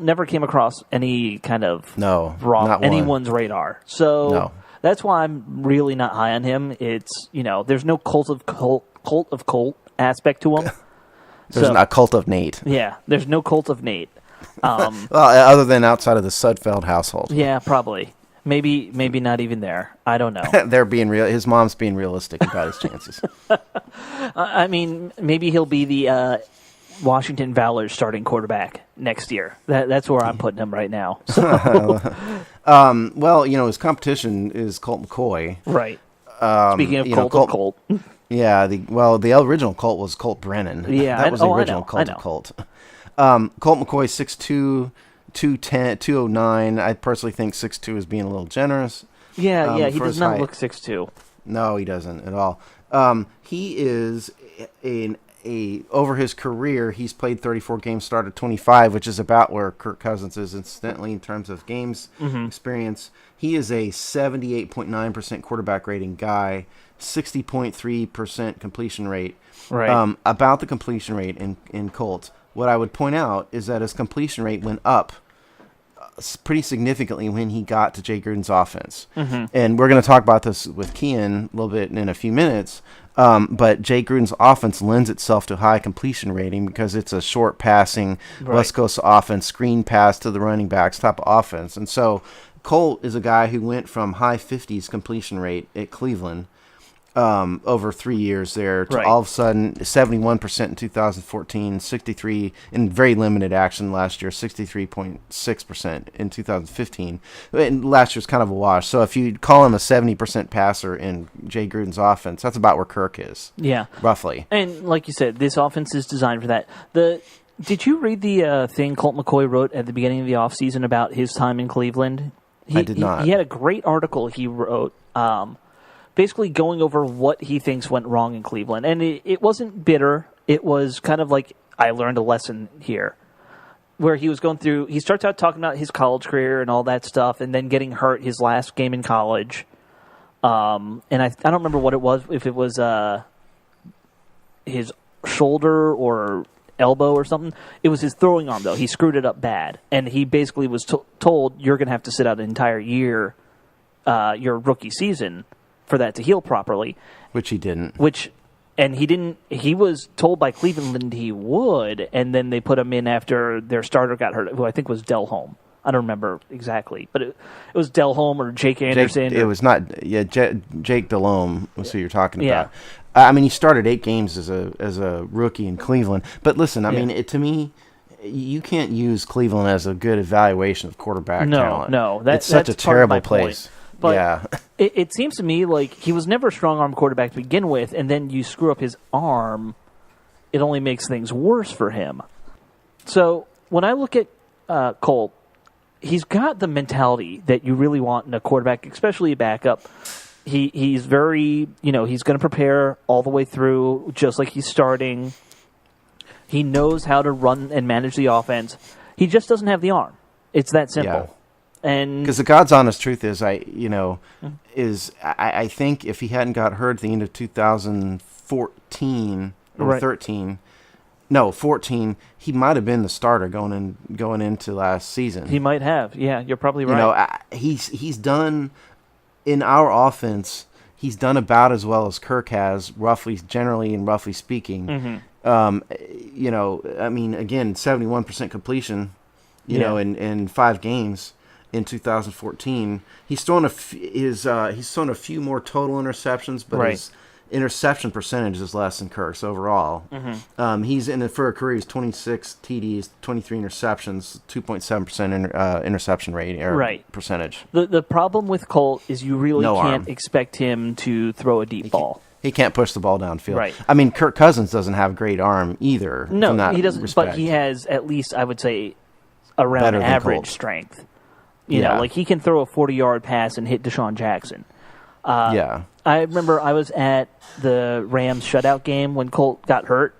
never came across any kind of anyone's radar, so that's why I'm really not high on him. It's there's no cult of Colt aspect to him. There's not a cult of Nate. Yeah, there's no cult of Nate. Well, other than outside of the Sudfeld household. Yeah, probably. Maybe not even there. I don't know. They're being real. His mom's being realistic about his chances. I mean, maybe he'll be the Washington Valor starting quarterback next year. That's where I'm putting him right now. So. Well, his competition is Colt McCoy. Right. Speaking of Colt. Yeah. The original Colt was Colt Brennan. Yeah. That was the original Colt of Colt. Colt McCoy, 6'2", 210, 209. I personally think 6'2" is being a little generous. Yeah, he does not look 6'2". No, he doesn't at all. He is over his career, he's played 34 games, started 25, which is about where Kirk Cousins is, incidentally, in terms of games experience. He is a 78.9% quarterback rating guy, 60.3% completion rate. Right. About the completion rate in Colts, what I would point out is that his completion rate went up pretty significantly when he got to Jay Gruden's offense. And we're going to talk about this with Cian a little bit in a few minutes. But Jay Gruden's offense lends itself to high completion rating because it's a short passing, West Coast offense, screen pass to the running backs type of offense. And so Colt is a guy who went from high 50s completion rate at Cleveland over 3 years there to all of a sudden 71% in 2014, 63 in very limited action last year, 63.6% in 2015. And last year's kind of a wash. So if you call him a 70% passer in Jay Gruden's offense, that's about where Kirk is. Yeah. Roughly. And like you said, this offense is designed for that. Did you read the thing Colt McCoy wrote at the beginning of the offseason about his time in Cleveland? I did not. He had a great article he wrote basically going over what he thinks went wrong in Cleveland. And it wasn't bitter. It was kind of like, I learned a lesson here. Where he was going through, he starts out talking about his college career and all that stuff, and then getting hurt his last game in college. And I don't remember what it was, if it was his shoulder or elbow or something. It was his throwing arm, though. He screwed it up bad. And he basically was told, you're going to have to sit out an entire year, your rookie season, for that to heal properly. Which he didn't. And he didn't. He was told by Cleveland he would, and then they put him in after their starter got hurt, who I think was Delhomme. I don't remember exactly, but it was Delhomme or Jake Anderson. It was not. Yeah, Jake Delhomme was who you're talking about. I mean, he started 8 games as a rookie in Cleveland. But listen, I mean, to me, you can't use Cleveland as a good evaluation of quarterback talent. No, it's such a terrible place. But it seems to me like he was never a strong-arm quarterback to begin with, and then you screw up his arm, it only makes things worse for him. So when I look at Colt, he's got the mentality that you really want in a quarterback, especially a backup. He's very, he's going to prepare all the way through, just like he's starting. He knows how to run and manage the offense. He just doesn't have the arm. It's that simple. Yeah. And because the God's honest truth is, I think if he hadn't got hurt at the end of 2014 or 14, he might have been the starter going into last season. He might have. Yeah, you're probably right. He's done in our offense. He's done about as well as Kirk has, generally and roughly speaking. I mean, again, 71% completion. In 5 games. In 2014, he's thrown a few more total interceptions, but his interception percentage is less than Kirk's overall. He's for a career, he's 26 TDs, 23 interceptions, 2.7% interception rate percentage. The problem with Colt is you really can't expect him to throw a deep ball. He can't push the ball downfield. Right. I mean, Kirk Cousins doesn't have a great arm either. No, he doesn't. But he has at least, I would say, around average strength. Like he can throw a 40-yard pass and hit Deshaun Jackson. I remember I was at the Rams shutout game when Colt got hurt,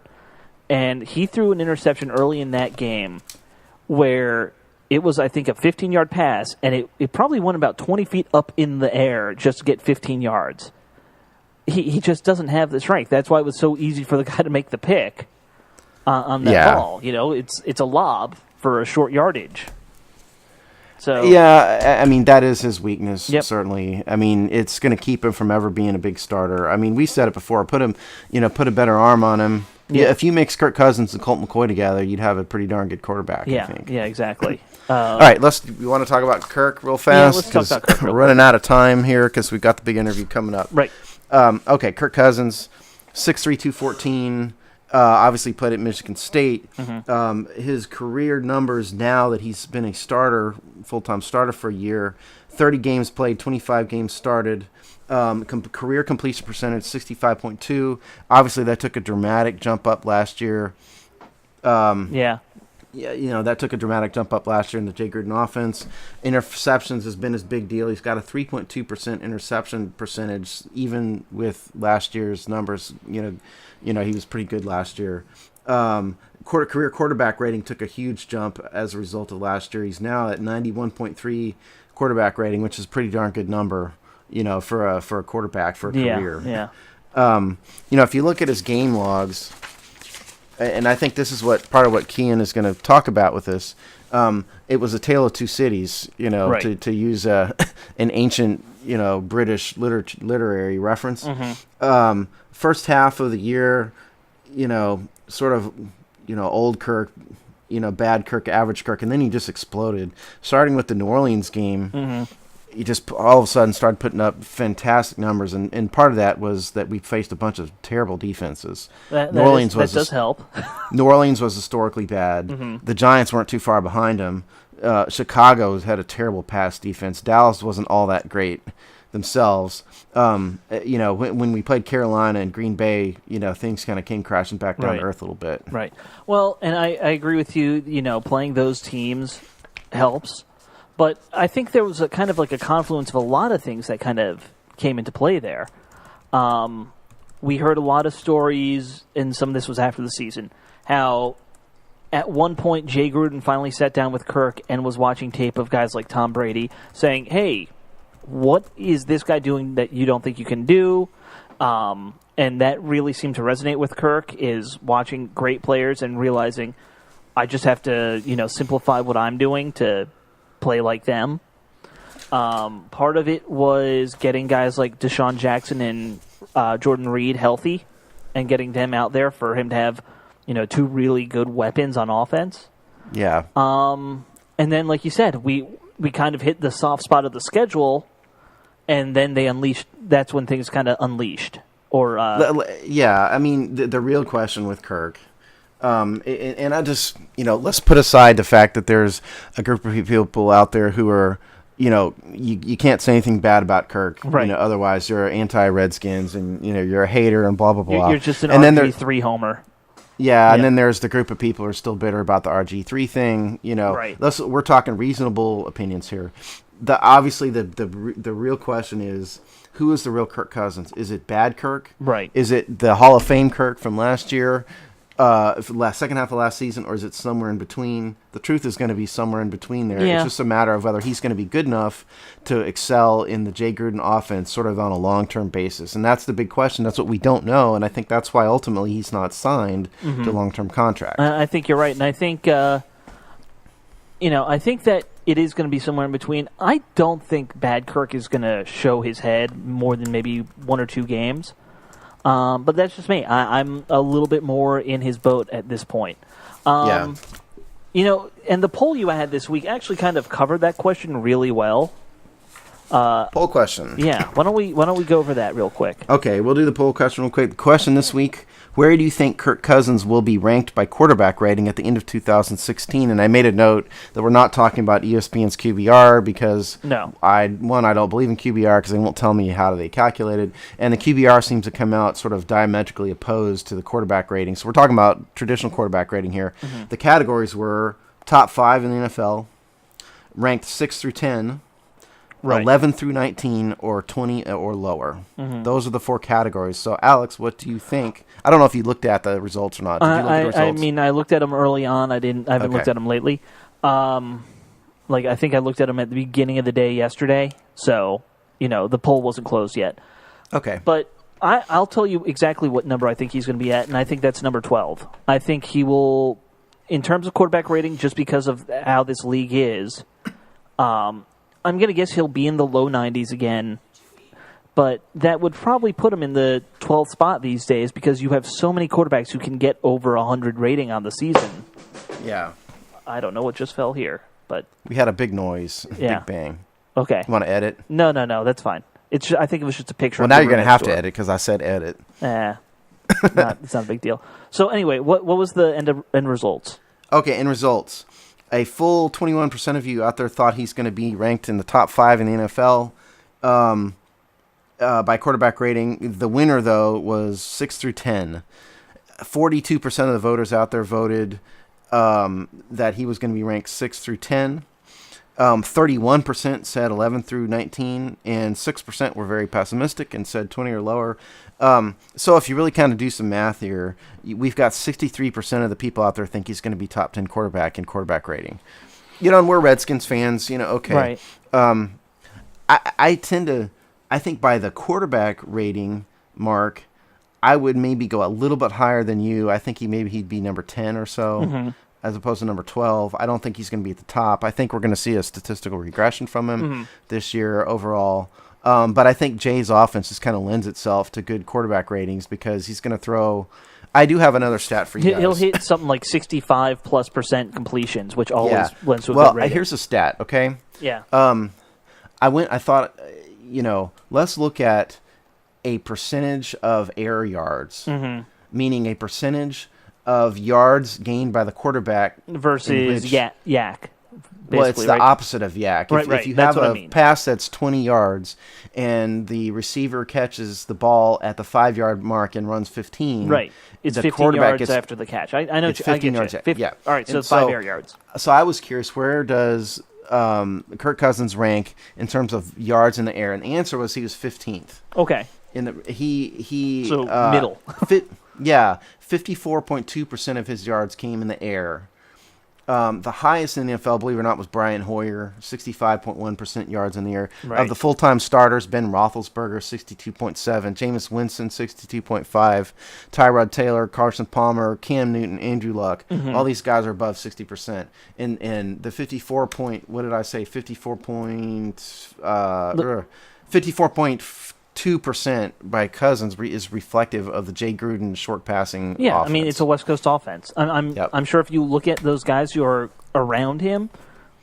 and he threw an interception early in that game where it was, I think, a 15-yard pass, and it probably went about 20 feet up in the air just to get 15 yards. He just doesn't have the strength. That's why it was so easy for the guy to make the pick on that ball. It's a lob for a short yardage. So I mean, that is his weakness, certainly. I mean, it's going to keep him from ever being a big starter. I mean, we said it before. Put a better arm on him. Yeah, if you mix Kirk Cousins and Colt McCoy together, you'd have a pretty darn good quarterback, I think. Yeah, exactly. All right, you want to talk about Kirk real fast? Yeah, let's talk about Kirk real we're running out of time here because we've got the big interview coming up. Right. Okay, Kirk Cousins, 6'3", 214. Obviously played at Michigan State. His career numbers now that he's been a full-time starter for a year, 30 games played, 25 games started, career completion percentage 65.2. Obviously that took a dramatic jump up last year. Yeah, that took a dramatic jump up last year in the Jay Gruden offense. Interceptions has been his big deal. He's got a 3.2% interception percentage, even with last year's numbers. He was pretty good last year. Career quarterback rating took a huge jump as a result of last year. He's now at 91.3 quarterback rating, which is a pretty darn good number, for a quarterback for a career. Yeah. If you look at his game logs, and I think this is part of what Cian is going to talk about with this. It was a tale of two cities, right. to use an ancient, British literary reference. Mm-hmm. First half of the year, sort of, old Kirk, bad Kirk, average Kirk, and then he just exploded. Starting with the New Orleans game, mm-hmm. he just all of a sudden started putting up fantastic numbers, and part of that was that we faced a bunch of terrible defenses. That does help. New Orleans was historically bad. Mm-hmm. The Giants weren't too far behind them. Chicago had a terrible pass defense. Dallas wasn't all that great themselves. When we played Carolina and Green Bay, things kind of came crashing back down to earth a little bit. Right. Well, and I agree with you. Playing those teams helps. But I think there was a kind of like a confluence of a lot of things that kind of came into play there. We heard a lot of stories, and some of this was after the season, how at one point Jay Gruden finally sat down with Kirk and was watching tape of guys like Tom Brady saying, hey, what is this guy doing that you don't think you can do? And that really seemed to resonate with Kirk, is watching great players and realizing I just have to, simplify what I'm doing to play like them. Part of it was getting guys like Deshaun Jackson and Jordan Reed healthy and getting them out there for him to have, two really good weapons on offense. Yeah. And then, like you said, we kind of hit the soft spot of the schedule, and then they unleashed. That's when things kind of unleashed. Or yeah, I mean, the real question with Kirk. And I just, let's put aside the fact that there's a group of people out there who are, you can't say anything bad about Kirk. Right. Otherwise you're anti-Redskins and, you're a hater and blah, blah, blah. You're just an RG3 homer. Yeah, and then there's the group of people who are still bitter about the RG3 thing. Right. We're talking reasonable opinions here. Obviously the real question is, who is the real Kirk Cousins? Is it bad Kirk? Right. Is it the Hall of Fame Kirk from last year? Second half of last season, or is it somewhere in between? The truth is going to be somewhere in between there. Yeah. It's just a matter of whether he's going to be good enough to excel in the Jay Gruden offense sort of on a long-term basis. And that's the big question. That's what we don't know, and I think that's why ultimately he's not signed to a long-term contract. I think you're right, and I think, I think that it is going to be somewhere in between. I don't think bad Kirk is going to show his head more than maybe one or two games. But that's just me. I'm a little bit more in his boat at this point. Yeah. And the poll you had this week actually kind of covered that question really well. Poll question. Yeah. Why don't we go over that real quick? Okay, we'll do the poll question real quick. The question this week: where do you think Kirk Cousins will be ranked by quarterback rating at the end of 2016? And I made a note that we're not talking about ESPN's QBR because I don't believe in QBR because they won't tell me how they calculate it. And the QBR seems to come out sort of diametrically opposed to the quarterback rating. So we're talking about traditional quarterback rating here. Mm-hmm. The categories were top 5 in the NFL, ranked 6 through 10, right. 11 through 19, or 20 or lower. Mm-hmm. Those are the 4 categories. So, Alex, what do you think? I don't know if you looked at the results or not. Did you look at the results? I mean, I looked at them early on. I haven't looked at them lately. I think I looked at them at the beginning of the day yesterday. So, the poll wasn't closed yet. Okay. But I'll tell you exactly what number I think he's going to be at, and I think that's number 12. I think he will, in terms of quarterback rating, just because of how this league is, I'm going to guess he'll be in the low 90s again, but that would probably put him in the 12th spot these days because you have so many quarterbacks who can get over 100 rating on the season. Yeah. I don't know what just fell here, but... We had a big noise, big bang. Okay. You want to edit? No, that's fine. I think it was just a picture. Well, now you're going to have to edit because I said edit. It's not a big deal. So anyway, what was the end results? Okay, end results. A full 21% of you out there thought he's going to be ranked in the top 5 in the NFL by quarterback rating. The winner, though, was 6 through 10. 42% of the voters out there voted that he was going to be ranked 6 through 10. 31% said 11 through 19, and 6% were very pessimistic and said 20 or lower. So if you really kind of do some math here, we've got 63% of the people out there think he's going to be top 10 quarterback in quarterback rating. And we're Redskins fans, okay. Right. I think by the quarterback rating mark, I would maybe go a little bit higher than you. I think he'd be number 10 or so, as opposed to number 12. I don't think he's going to be at the top. I think we're going to see a statistical regression from him this year overall. But I think Jay's offense just kind of lends itself to good quarterback ratings because he's going to throw. I do have another stat for you guys. He'll hit something like 65+% completions, which always lends to a good rating. Here's a stat, okay? Yeah. I thought, let's look at a percentage of air yards, meaning a percentage of yards gained by the quarterback versus yak. Well, it's the opposite of yak. If you have a pass that's 20 yards and the receiver catches the ball at the 5-yard mark and runs 15, right? It's 15 yards after the catch. I know. It's 15 yards. Yeah. All right. So 5 air yards. So I was curious, where does Kirk Cousins rank in terms of yards in the air? And the answer was he was 15th. Okay. So middle. 54.2% of his yards came in the air. The highest in the NFL, believe it or not, was Brian Hoyer, 65.1% yards in the air. Right. Of the full-time starters, Ben Roethlisberger, 62.7%, Jameis Winston, 62.5%, Tyrod Taylor, Carson Palmer, Cam Newton, Andrew Luck. All these guys are above 60%. And the 54.2% by Cousins is reflective of the Jay Gruden short passing offense. I mean, it's a West Coast offense. I'm sure if you look at those guys who are around him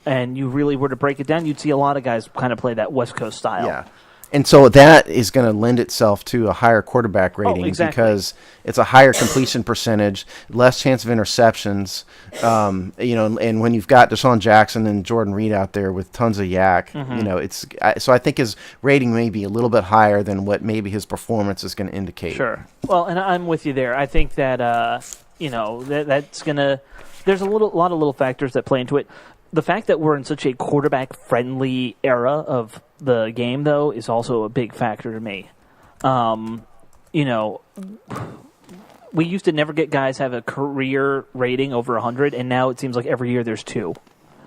and you really were to break it down, you'd see a lot of guys kind of play that West Coast style. Yeah. And so that is going to lend itself to a higher quarterback rating because it's a higher completion percentage, less chance of interceptions, and when you've got Deshaun Jackson and Jordan Reed out there with tons of yak, so I think his rating may be a little bit higher than what maybe his performance is going to indicate. Sure. Well, and I'm with you there. I think that that's going to. There's a lot of little factors that play into it. The fact that we're in such a quarterback-friendly era of the game, though, is also a big factor to me. We used to never get guys have a career rating over 100, and now it seems like every year there's 2.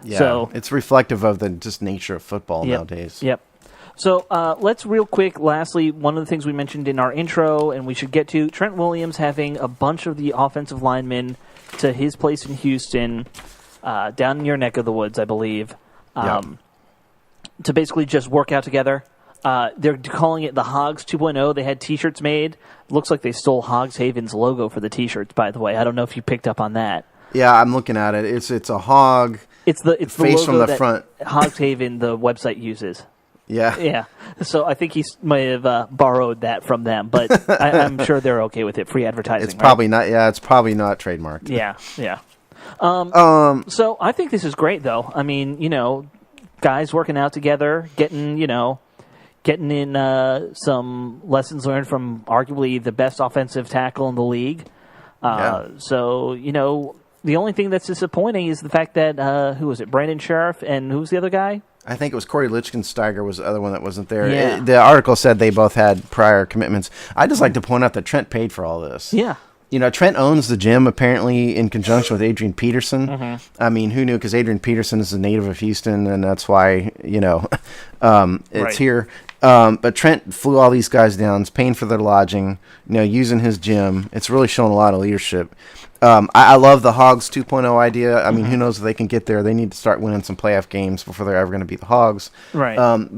Yeah, so it's reflective of the just nature of football nowadays. Yep. So let's real quick, lastly, one of the things we mentioned in our intro, and we should get to, Trent Williams having a bunch of the offensive linemen to his place in Houston, down in your neck of the woods, I believe, to basically just work out together. They're calling it the Hogs 2.0. They had T-shirts made. Looks like they stole Hogs Haven's logo for the T-shirts, by the way. I don't know if you picked up on that. Yeah, I'm looking at it. It's a hog. It's the face logo from the that front. Hogs Haven, the website, uses. Yeah. Yeah. So I think he might have borrowed that from them, but I'm sure they're okay with it. Free advertising. It's probably not. Yeah, it's probably not trademarked. Yeah. Yeah. So I think this is great, though. I mean, guys working out together, getting in some lessons learned from arguably the best offensive tackle in the league. So, the only thing that's disappointing is the fact that, who was it, Brandon Sheriff, and who's the other guy? I think it was Corey Lichtensteiger was the other one that wasn't there. Yeah. The article said they both had prior commitments. I'd just like to point out that Trent paid for all this. Yeah. Trent owns the gym, apparently, in conjunction with Adrian Peterson. I mean, who knew? Because Adrian Peterson is a native of Houston, and that's why, it's here. But Trent flew all these guys down, is paying for their lodging, using his gym. It's really showing a lot of leadership. I love the Hogs 2.0 idea. I mean, who knows if they can get there? They need to start winning some playoff games before they're ever going to beat the Hogs. Right.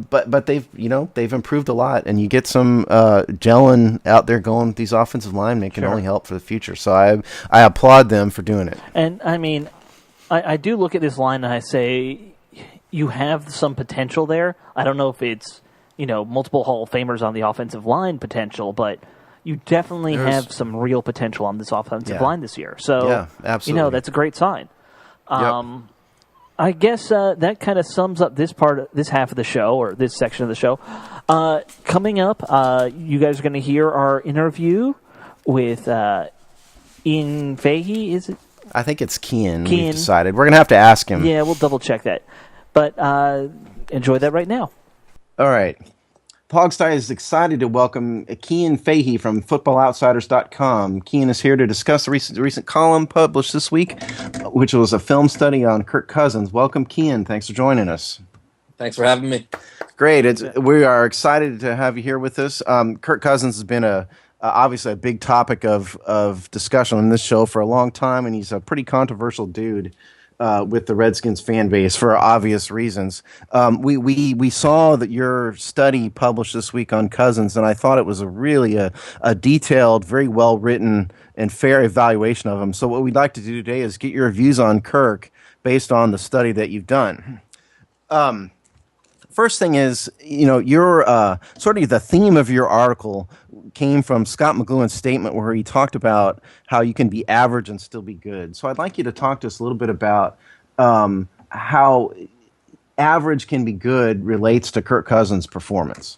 But they've improved a lot, and you get some gelling out there going with these offensive linemen can only help for the future. So I applaud them for doing it. And I mean, I do look at this line and I say, you have some potential there. I don't know if it's multiple Hall of Famers on the offensive line potential, but you definitely have some real potential on this offensive line this year. So, absolutely. That's a great sign. I guess that kind of sums up this half of the show, or this section of the show. Coming up, you guys are going to hear our interview with Cian Fahay. Is it? I think it's Cian. Cian. We've decided. We're going to have to ask him. Yeah, we'll double check that. But enjoy that right now. All right. Hogsty is excited to welcome Cian Fahay from FootballOutsiders.com. Cian is here to discuss the recent column published this week, which was a film study on Kirk Cousins. Welcome, Cian. Thanks for joining us. Thanks for having me. Great. We are excited to have you here with us. Kirk Cousins has been obviously a big topic of discussion on this show for a long time, and he's a pretty controversial dude with the Redskins fan base for obvious reasons. We saw that your study published this week on Cousins, and I thought it was a detailed, very well written, and fair evaluation of him. So what we'd like to do today is get your views on Kirk based on the study that you've done. First thing is, your sort of the theme of your article came from Scott McLuhan's statement where he talked about how you can be average and still be good. So I'd like you to talk to us a little bit about how average can be good relates to Kirk Cousins' performance.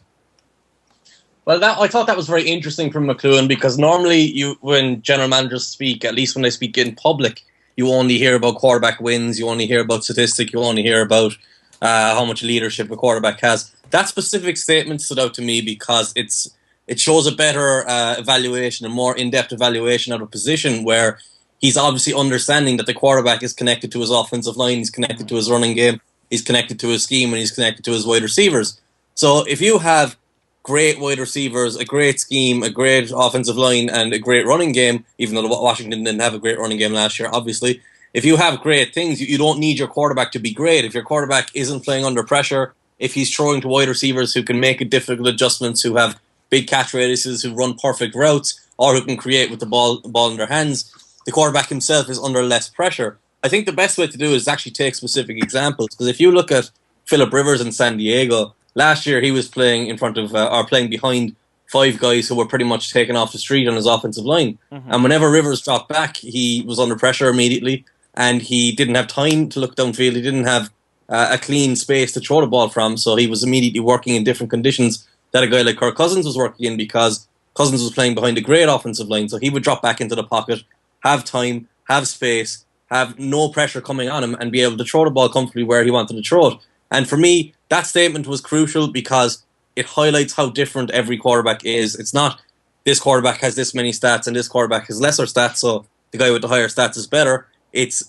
Well, I thought that was very interesting from McLuhan, because normally when general managers speak, at least when they speak in public, you only hear about quarterback wins, you only hear about statistic, you only hear about how much leadership a quarterback has. That specific statement stood out to me because it shows a better evaluation, a more in-depth evaluation of a position where he's obviously understanding that the quarterback is connected to his offensive line, he's connected to his running game, he's connected to his scheme, and he's connected to his wide receivers. So if you have great wide receivers, a great scheme, a great offensive line, and a great running game, even though Washington didn't have a great running game last year, obviously, if you have great things, you don't need your quarterback to be great. If your quarterback isn't playing under pressure, if he's throwing to wide receivers who can make difficult adjustments, who have big catch radiuses, who run perfect routes, or who can create with the ball in their hands, the quarterback himself is under less pressure. I think the best way to do it is actually take specific examples, because if you look at Phillip Rivers in San Diego, last year he was playing in front of, or playing behind 5 guys who were pretty much taken off the street on his offensive line. Mm-hmm. And whenever Rivers dropped back, he was under pressure immediately, and he didn't have time to look downfield. He didn't have a clean space to throw the ball from, so he was immediately working in different conditions that a guy like Kirk Cousins was working in, because Cousins was playing behind a great offensive line, so he would drop back into the pocket, have time, have space, have no pressure coming on him, and be able to throw the ball comfortably where he wanted to throw it. And for me, that statement was crucial because it highlights how different every quarterback is. It's not this quarterback has this many stats and this quarterback has lesser stats, so the guy with the higher stats is better.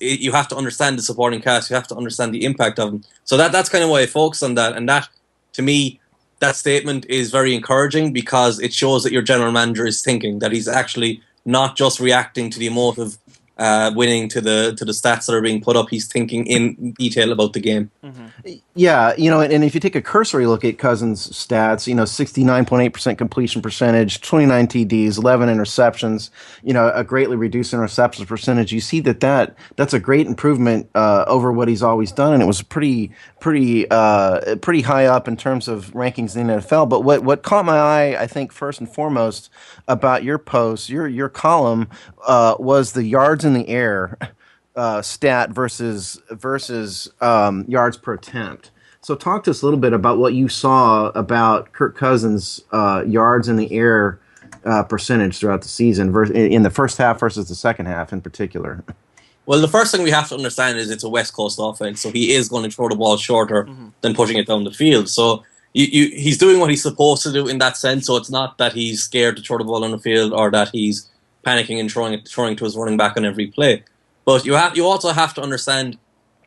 You have to understand the supporting cast, you have to understand the impact of them. So that's kind of why I focus on that, and that, to me, that statement is very encouraging because it shows that your general manager is thinking, that he's actually not just reacting to the emotive winning to the stats that are being put up. He's thinking in detail about the game. Mm-hmm. Yeah, and if you take a cursory look at Cousins' stats, 69.8% completion percentage, 29 TDs, 11 interceptions, a greatly reduced interceptions percentage. You see that's a great improvement over what he's always done, and it was pretty high up in terms of rankings in the NFL. But what caught my eye, I think, first and foremost about your post, your column, was the yards in the air stat versus yards per attempt. So talk to us a little bit about what you saw about Kirk Cousins' yards in the air percentage throughout the season in the first half versus the second half in particular. Well, the first thing we have to understand is it's a West Coast offense, so he is going to throw the ball shorter than pushing it down the field. So he's doing what he's supposed to do in that sense, so it's not that he's scared to throw the ball on the field or that he's panicking and throwing to his running back on every play. But you also have to understand,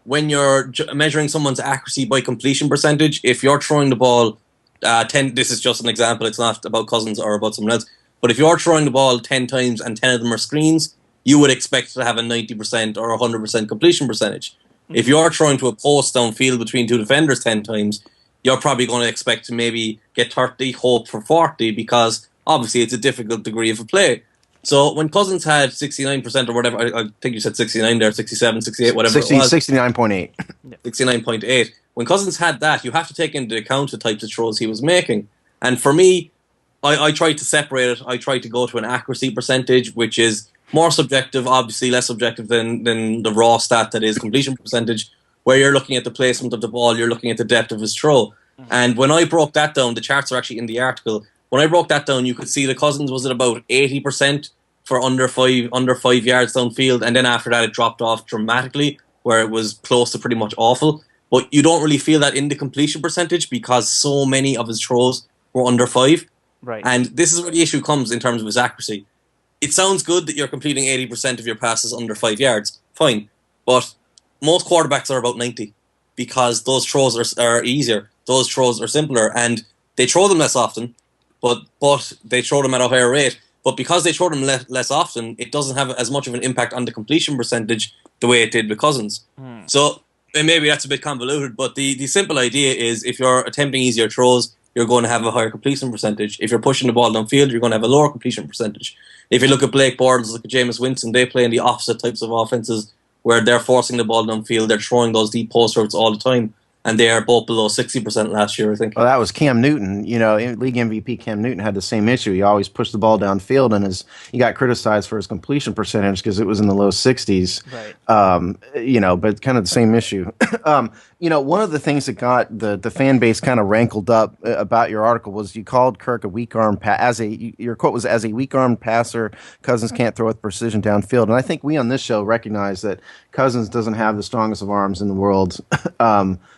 when you're measuring someone's accuracy by completion percentage, if you're throwing the ball 10, this is just an example, it's not about Cousins or about someone else, but if you're throwing the ball 10 times and 10 of them are screens, you would expect to have a 90% or 100% completion percentage. Mm-hmm. If you're throwing to a post downfield between 2 defenders 10 times, you're probably going to expect to maybe get 30, hope for 40, because obviously it's a difficult degree of a play. So when Cousins had 69% or whatever, I think you said 69 there, 67, 68, whatever it was. 69.8. 69.8. When Cousins had that, you have to take into account the types of throws he was making. And for me, I tried to separate it. I tried to go to an accuracy percentage, which is more subjective, obviously less subjective than the raw stat that is completion percentage, where you're looking at the placement of the ball, you're looking at the depth of his throw. And when I broke that down, the charts are actually in the article. When I broke that down, you could see that Cousins was at about 80% for under 5 yards downfield, and then after that it dropped off dramatically, where it was close to pretty much awful. But you don't really feel that in the completion percentage because so many of his throws were under 5. Right. And this is where the issue comes in terms of his accuracy. It sounds good that you're completing 80% of your passes under 5 yards. Fine. But most quarterbacks are about 90 because those throws are easier. Those throws are simpler, and they throw them less often, but they throw them at a higher rate. But because they throw them less often, it doesn't have as much of an impact on the completion percentage the way it did with Cousins. So and maybe that's a bit convoluted, but the simple idea is if you're attempting easier throws, you're going to have a higher completion percentage. If you're pushing the ball downfield, you're going to have a lower completion percentage. If you look at Blake Bortles, look at Jameis Winston, they play in the opposite types of offenses where they're forcing the ball downfield, they're throwing those deep post routes all the time, and they are both below 60% last year, I think. Well, that was Cam Newton. You know, league MVP Cam Newton had the same issue. He always pushed the ball downfield, and he got criticized for his completion percentage because it was in the low 60s. Right. You know, but kind of the same issue. You know, one of the things that got the fan base kind of rankled up about your article was you called Kirk a weak arm your quote was, as a weak arm passer, Cousins can't throw with precision downfield. And I think we on this show recognize that Cousins doesn't have the strongest of arms in the world.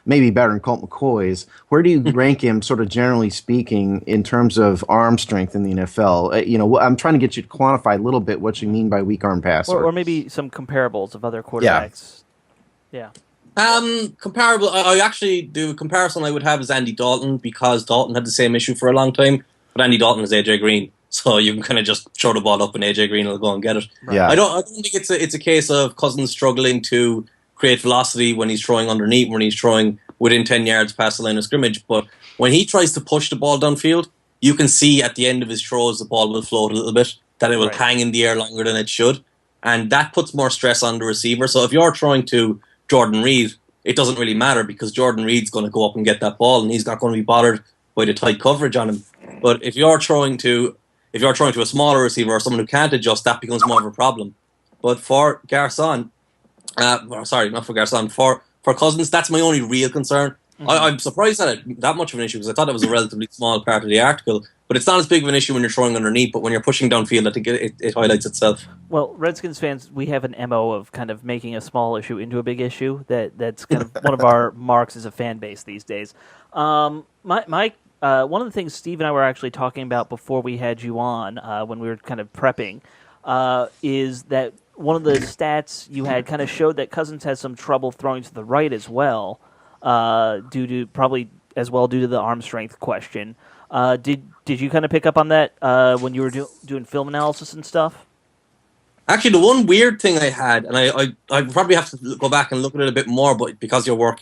Maybe better than Colt McCoy's. Where do you rank him, sort of generally speaking, in terms of arm strength in the NFL? You know, I'm trying to get you to quantify a little bit what you mean by weak arm passer, or maybe some comparables of other quarterbacks. Yeah. Comparable. I actually do a comparison I would have is Andy Dalton because Dalton had the same issue for a long time, but Andy Dalton is AJ Green, so you can kind of just throw the ball up and AJ Green will go and get it. Right. Yeah. I don't think it's a case of Cousins struggling to create velocity when he's throwing underneath, when he's throwing within 10 yards past the line of scrimmage, but when he tries to push the ball downfield, you can see at the end of his throws the ball will float a little bit, that it will hang in the air longer than it should, and that puts more stress on the receiver. So if you're throwing to Jordan Reed, it doesn't really matter because Jordan Reed's going to go up and get that ball and he's not going to be bothered by the tight coverage on him. But if you're throwing to a smaller receiver or someone who can't adjust, that becomes more of a problem. But for Garcon, for Cousins, that's my only real concern. I'm surprised that it that much of an issue because I thought that was a relatively small part of the article. But it's not as big of an issue when you're throwing underneath, but when you're pushing downfield, I think it highlights itself. Well, Redskins fans, we have an MO of kind of making a small issue into a big issue. That's kind of one of our marks as a fan base these days. One of the things Steve and I were actually talking about before we had you on, when we were kind of prepping, is that one of the stats you had kind of showed that Cousins has some trouble throwing to the right as well, due to the arm strength question. Did you kind of pick up on that when you were doing film analysis and stuff? Actually, the one weird thing I had, and I probably have to go back and look at it a bit more, but because you're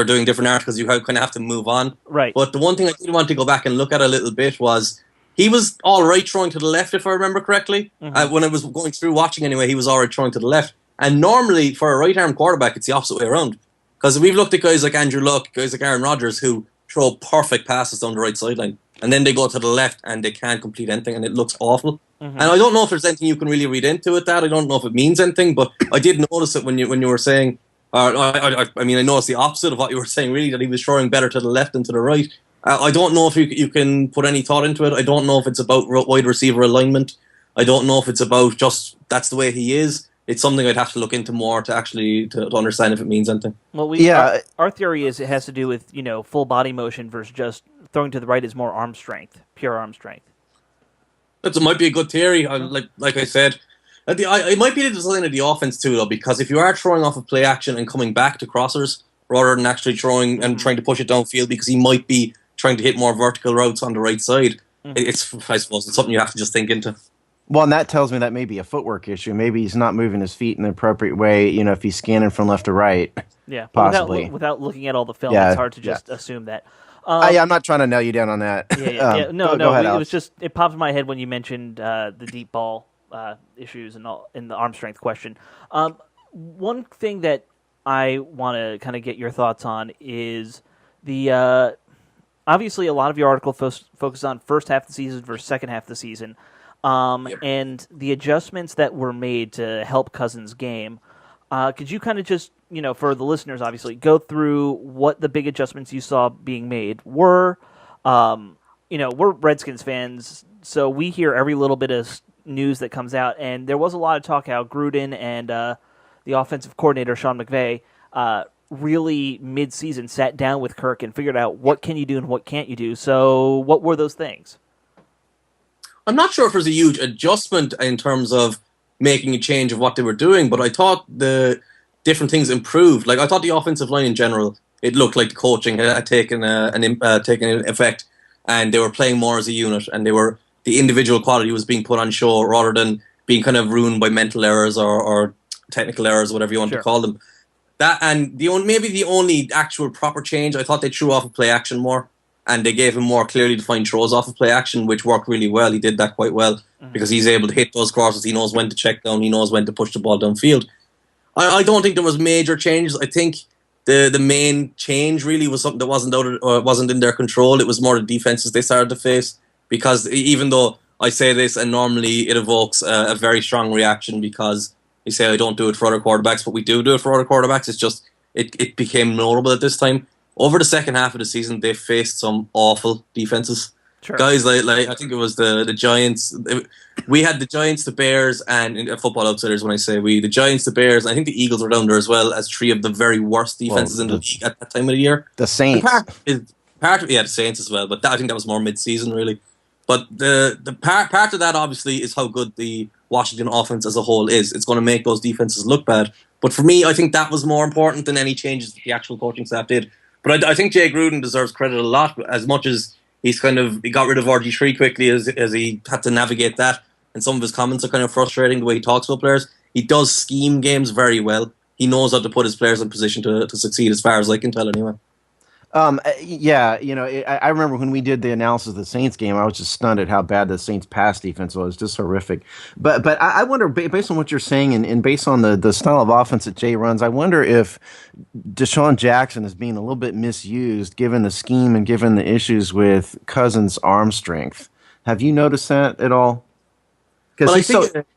doing different articles, you kind of have to move on. Right. But the one thing I did want to go back and look at a little bit was he was all right throwing to the left, if I remember correctly. Mm-hmm. When I was going through watching anyway, he was all right throwing to the left. And normally, for a right-arm quarterback, it's the opposite way around. Because we've looked at guys like Andrew Luck, guys like Aaron Rodgers, who throw perfect passes down the right sideline. And then they go to the left and they can't complete anything and it looks awful. Mm-hmm. And I don't know if there's anything you can really read into it that. I don't know if it means anything, but I did notice it when you were saying, I noticed the opposite of what you were saying, really, that he was throwing better to the left than to the right. I don't know if you can put any thought into it. I don't know if it's about wide receiver alignment. I don't know if it's about just that's the way he is. It's something I'd have to look into more to actually to understand if it means anything. Well, our theory is it has to do with full body motion versus just throwing to the right is more arm strength, pure arm strength. That might be a good theory. Like I said, it might be the design of the offense too, though, because if you are throwing off of play action and coming back to crossers rather than actually throwing and trying to push it downfield, because he might be trying to hit more vertical routes on the right side, I suppose it's something you have to just think into. Well, and that tells me that may be a footwork issue.Maybe he's not moving his feet in the appropriate way, if he's scanning from left to right. Yeah, possibly. Without looking at all the film, it's hard to just assume that. I'm not trying to nail you down on that. Yeah. No, go ahead, it was just, it popped in my head when you mentioned the deep ball issues and the arm strength question. One thing that I want to kind of get your thoughts on is the obviously a lot of your article focused on first half of the season versus second half of the season. And the adjustments that were made to help Cousins' game. Could you kind of just, for the listeners, obviously, go through what the big adjustments you saw being made were? We're Redskins fans, so we hear every little bit of news that comes out, and there was a lot of talk how Gruden and the offensive coordinator, Sean McVay, really mid-season sat down with Kirk and figured out what can you do and what can't you do. So what were those things? I'm not sure if there's a huge adjustment in terms of making a change of what they were doing, but I thought the different things improved. Like, I thought the offensive line in general, it looked like the coaching had taken an effect, and they were playing more as a unit, and the individual quality was being put on show rather than being kind of ruined by mental errors or technical errors, whatever you want to call them. That, and maybe the only actual proper change, I thought they threw off of play action more, and they gave him more clearly defined throws off of play action, which worked really well. He did that quite well because he's able to hit those crosses. He knows when to check down. He knows when to push the ball downfield. I don't think there was major changes. I think the main change really was something that wasn't in their control. It was more the defenses they started to face, because even though I say this and normally it evokes a very strong reaction because you say I don't do it for other quarterbacks, but we do it for other quarterbacks. It's just it became notable at this time. Over the second half of the season, they faced some awful defenses. Sure. Guys like I think it was the Giants. We had the Giants, the Bears, and Football Outsiders. When I say we, the Giants, the Bears, and I think the Eagles were down there as well as three of the very worst defenses in the league at that time of the year. The Saints, the Saints as well. But I think that was more mid-season, really. But the part of that obviously is how good the Washington offense as a whole is. It's going to make those defenses look bad. But for me, I think that was more important than any changes that the actual coaching staff did. But I think Jay Gruden deserves credit a lot, as much as he got rid of RG3 quickly as he had to navigate that. And some of his comments are kind of frustrating, the way he talks about players. He does scheme games very well. He knows how to put his players in position to succeed, as far as I can tell anyway. Yeah, I remember when we did the analysis of the Saints game, I was just stunned at how bad the Saints' pass defense was, just horrific. But I wonder, based on what you're saying and based on the style of offense that Jay runs, I wonder if Deshaun Jackson is being a little bit misused given the scheme and given the issues with Cousins' arm strength. Have you noticed that at all? Because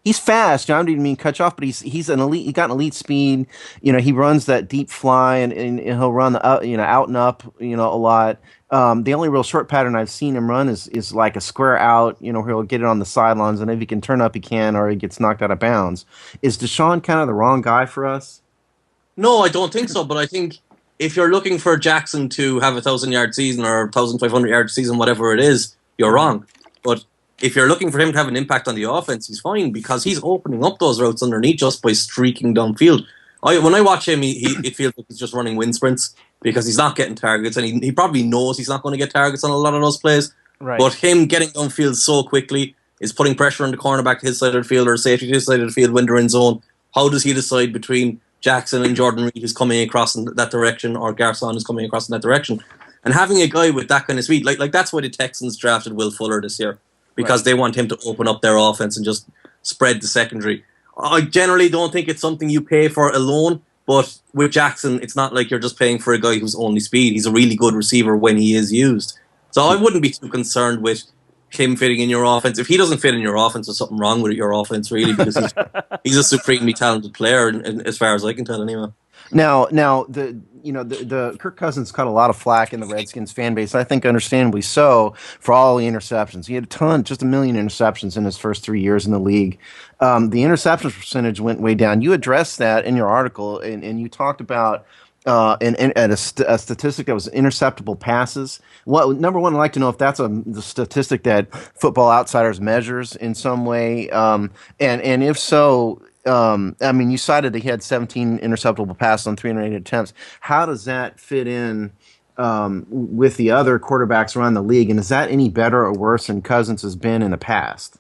he's fast. I didn't mean cut you off, but he's an elite. He got an elite speed. He runs that deep fly, and he'll run out and up. A lot. The only real short pattern I've seen him run is like a square out. Where he'll get it on the sidelines, and if he can turn up, he can, or he gets knocked out of bounds. Is Deshaun kind of the wrong guy for us? No, I don't think so. But I think if you're looking for Jackson to have a 1,000-yard season or 1,500-yard season, whatever it is, you're wrong. But if you're looking for him to have an impact on the offense, he's fine, because he's opening up those routes underneath just by streaking downfield. When I watch him, it feels like he's just running wind sprints because he's not getting targets, and he probably knows he's not going to get targets on a lot of those plays. Right. But him getting downfield so quickly is putting pressure on the cornerback to his side of the field or safety to his side of the field when they're in zone. How does he decide between Jackson and Jordan Reed who's coming across in that direction, or Garcon who's coming across in that direction? And having a guy with that kind of speed, like that's why the Texans drafted Will Fuller this year. Because they want him to open up their offense and just spread the secondary. I generally don't think it's something you pay for alone, but with Jackson, it's not like you're just paying for a guy who's only speed. He's a really good receiver when he is used. So I wouldn't be too concerned with him fitting in your offense. If he doesn't fit in your offense, there's something wrong with your offense, really, because he's a supremely talented player, and as far as I can tell anyway. Now, the Kirk Cousins caught a lot of flack in the Redskins fan base. I think understandably so, for all the interceptions. He had just a million interceptions in his first 3 years in the league. The interceptions percentage went way down. You addressed that in your article, and you talked about a statistic that was interceptable passes. Well, number one, I'd like to know if that's the statistic that Football Outsiders measures in some way, and if so. You cited that he had 17 interceptable passes on 308 attempts. How does that fit in with the other quarterbacks around the league? And is that any better or worse than Cousins has been in the past?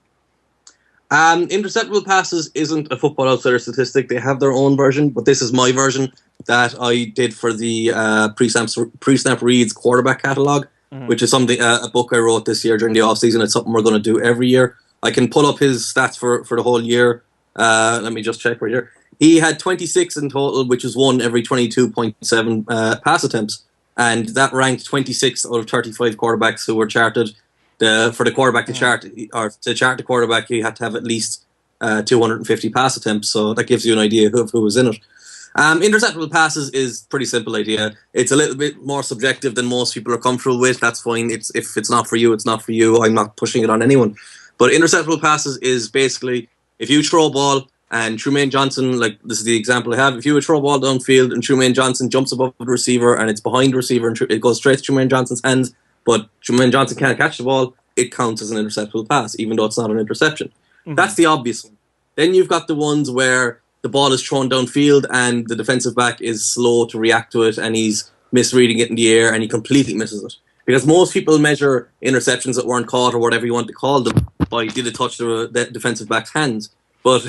Interceptable passes isn't a Football Outsider statistic. They have their own version, but this is my version that I did for the pre-snap reads quarterback catalog, which is something a book I wrote this year during the offseason. It's something we're going to do every year. I can pull up his stats for the whole year. Let me just check right here. He had 26 in total, which is one every 22.7 pass attempts. And that ranked 26 out of 35 quarterbacks who were charted. For the quarterback to chart the quarterback, he had to have at least 250 pass attempts. So that gives you an idea of who was in it. Interceptable passes is pretty simple idea. It's a little bit more subjective than most people are comfortable with. That's fine. If it's not for you, it's not for you. I'm not pushing it on anyone. But interceptable passes is basically if you throw a ball and Trumaine Johnson, like this is the example I have, if you would throw a ball downfield and Trumaine Johnson jumps above the receiver and it's behind the receiver and it goes straight to Trumaine Johnson's hands, but Trumaine Johnson can't catch the ball, it counts as an interceptable pass, even though it's not an interception. Mm-hmm. That's the obvious one. Then you've got the ones where the ball is thrown downfield and the defensive back is slow to react to it and he's misreading it in the air and he completely misses it. Because most people measure interceptions that weren't caught or whatever you want to call them by did it touch the defensive back's hands. But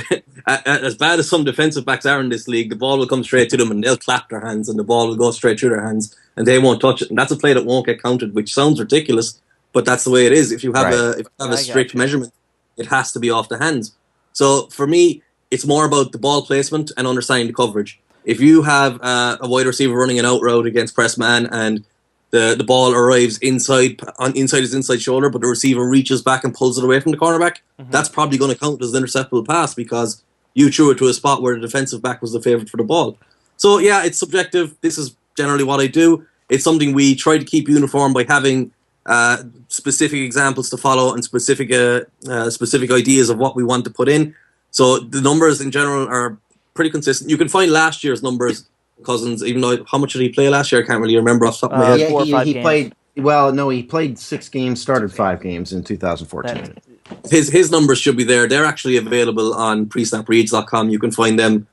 as bad as some defensive backs are in this league, the ball will come straight to them and they'll clap their hands and the ball will go straight through their hands and they won't touch it. And that's a play that won't get counted, which sounds ridiculous, but that's the way it is. If you have a strict measurement, it has to be off the hands. So for me, it's more about the ball placement and understanding the coverage. If you have a wide receiver running an out route against press man and the ball arrives inside his inside shoulder, but the receiver reaches back and pulls it away from the cornerback, that's probably going to count as an interceptable pass because you threw it to a spot where the defensive back was the favourite for the ball. So yeah, it's subjective. This is generally what I do. It's something we try to keep uniform by having specific examples to follow and specific ideas of what we want to put in. So the numbers in general are pretty consistent. You can find last year's numbers. Cousins, even though how much did he play last year? I can't really remember off the top of my head. Yeah, he played. Well, no, he played 6 games, started 5 games in 2014. His numbers should be there. They're actually available on presnapreads.com. You can find them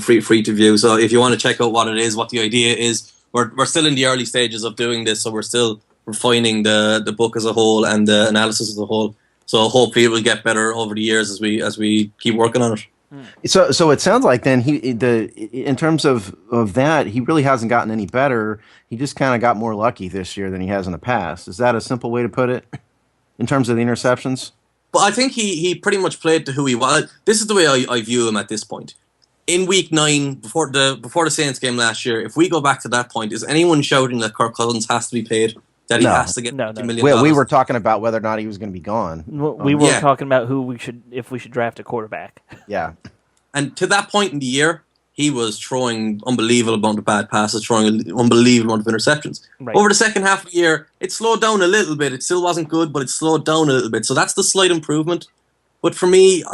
free to view. So if you want to check out what it is, what the idea is, we're still in the early stages of doing this, so we're still refining the book as a whole and the analysis as a whole. So hopefully it will get better over the years as we keep working on it. So it sounds like then in terms of that, he really hasn't gotten any better. He just kind of got more lucky this year than he has in the past. Is that a simple way to put it in terms of the interceptions? But I think he pretty much played to who he was. This is the way I view him at this point. In week 9, before the Saints game last year, if we go back to that point, is anyone shouting that Kirk Cousins has to be paid? That he has to get $50 million? Well, we were talking about whether or not he was going to be gone. We were talking about if we should draft a quarterback. Yeah. And to that point in the year, he was throwing unbelievable amount of bad passes, throwing an unbelievable amount of interceptions. Right. Over the second half of the year, it slowed down a little bit. It still wasn't good, but it slowed down a little bit. So that's the slight improvement. But for me,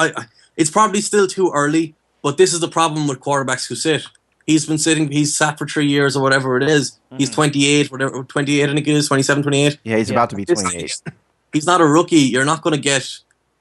it's probably still too early, but this is the problem with quarterbacks who sit. He's sat for 3 years or whatever it is. Mm-hmm. He's 28, whatever, 28 I think it is, 27, 28. Yeah, he's about to be 28. He's not a rookie. You're not going to get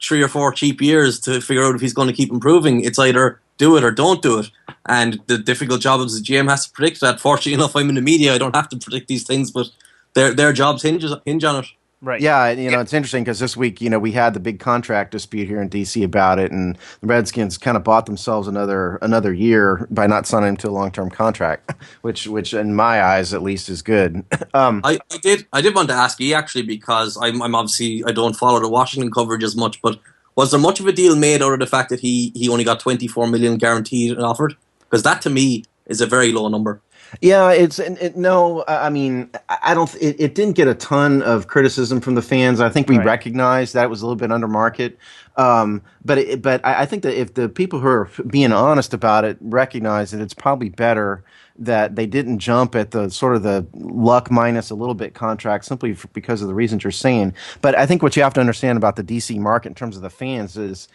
3 or 4 cheap years to figure out if he's going to keep improving. It's either do it or don't do it. And the difficult job as a GM has to predict that. Fortunately enough, I'm in the media. I don't have to predict these things, but their jobs hinge on it. Right. Yeah, it's interesting because this week, we had the big contract dispute here in D.C. about it, and the Redskins kind of bought themselves another year by not signing him to a long-term contract, which in my eyes at least is good. I did want to ask you actually, because I'm obviously I don't follow the Washington coverage as much, but was there much of a deal made out of the fact that he only got $24 million guaranteed and offered? Because that to me is a very low number. Yeah, no. I mean, I don't. It didn't get a ton of criticism from the fans. I think we recognized that it was a little bit under market. But I think that if the people who are being honest about it recognize that it's probably better that they didn't jump at the sort of the luck minus a little bit contract simply because of the reasons you're saying. But I think what you have to understand about the DC market in terms of the fans is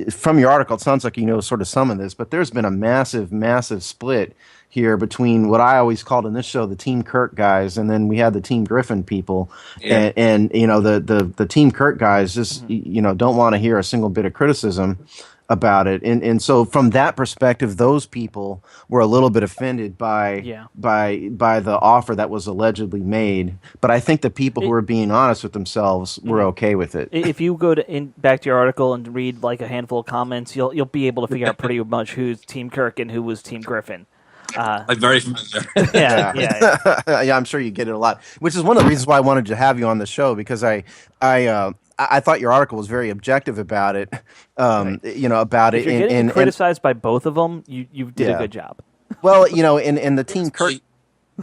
from your article, it sounds like sort of some of this, but there's been a massive split here between what I always called in this show the Team Kirk guys, and then we had the Team Griffin people, and the Team Kirk guys just don't want to hear a single bit of criticism about it, and so from that perspective, those people were a little bit offended by the offer that was allegedly made. But I think the people who are being honest with themselves were okay with it. If you go back to your article and read like a handful of comments, you'll be able to figure out pretty much who's Team Kirk and who was Team Griffin. I'm very familiar. Yeah, I'm sure you get it a lot, which is one of the reasons why I wanted to have you on the show, because I thought your article was very objective about it. About if it. You're getting criticized by both of them. You did a good job. Well, in the Team Kirk.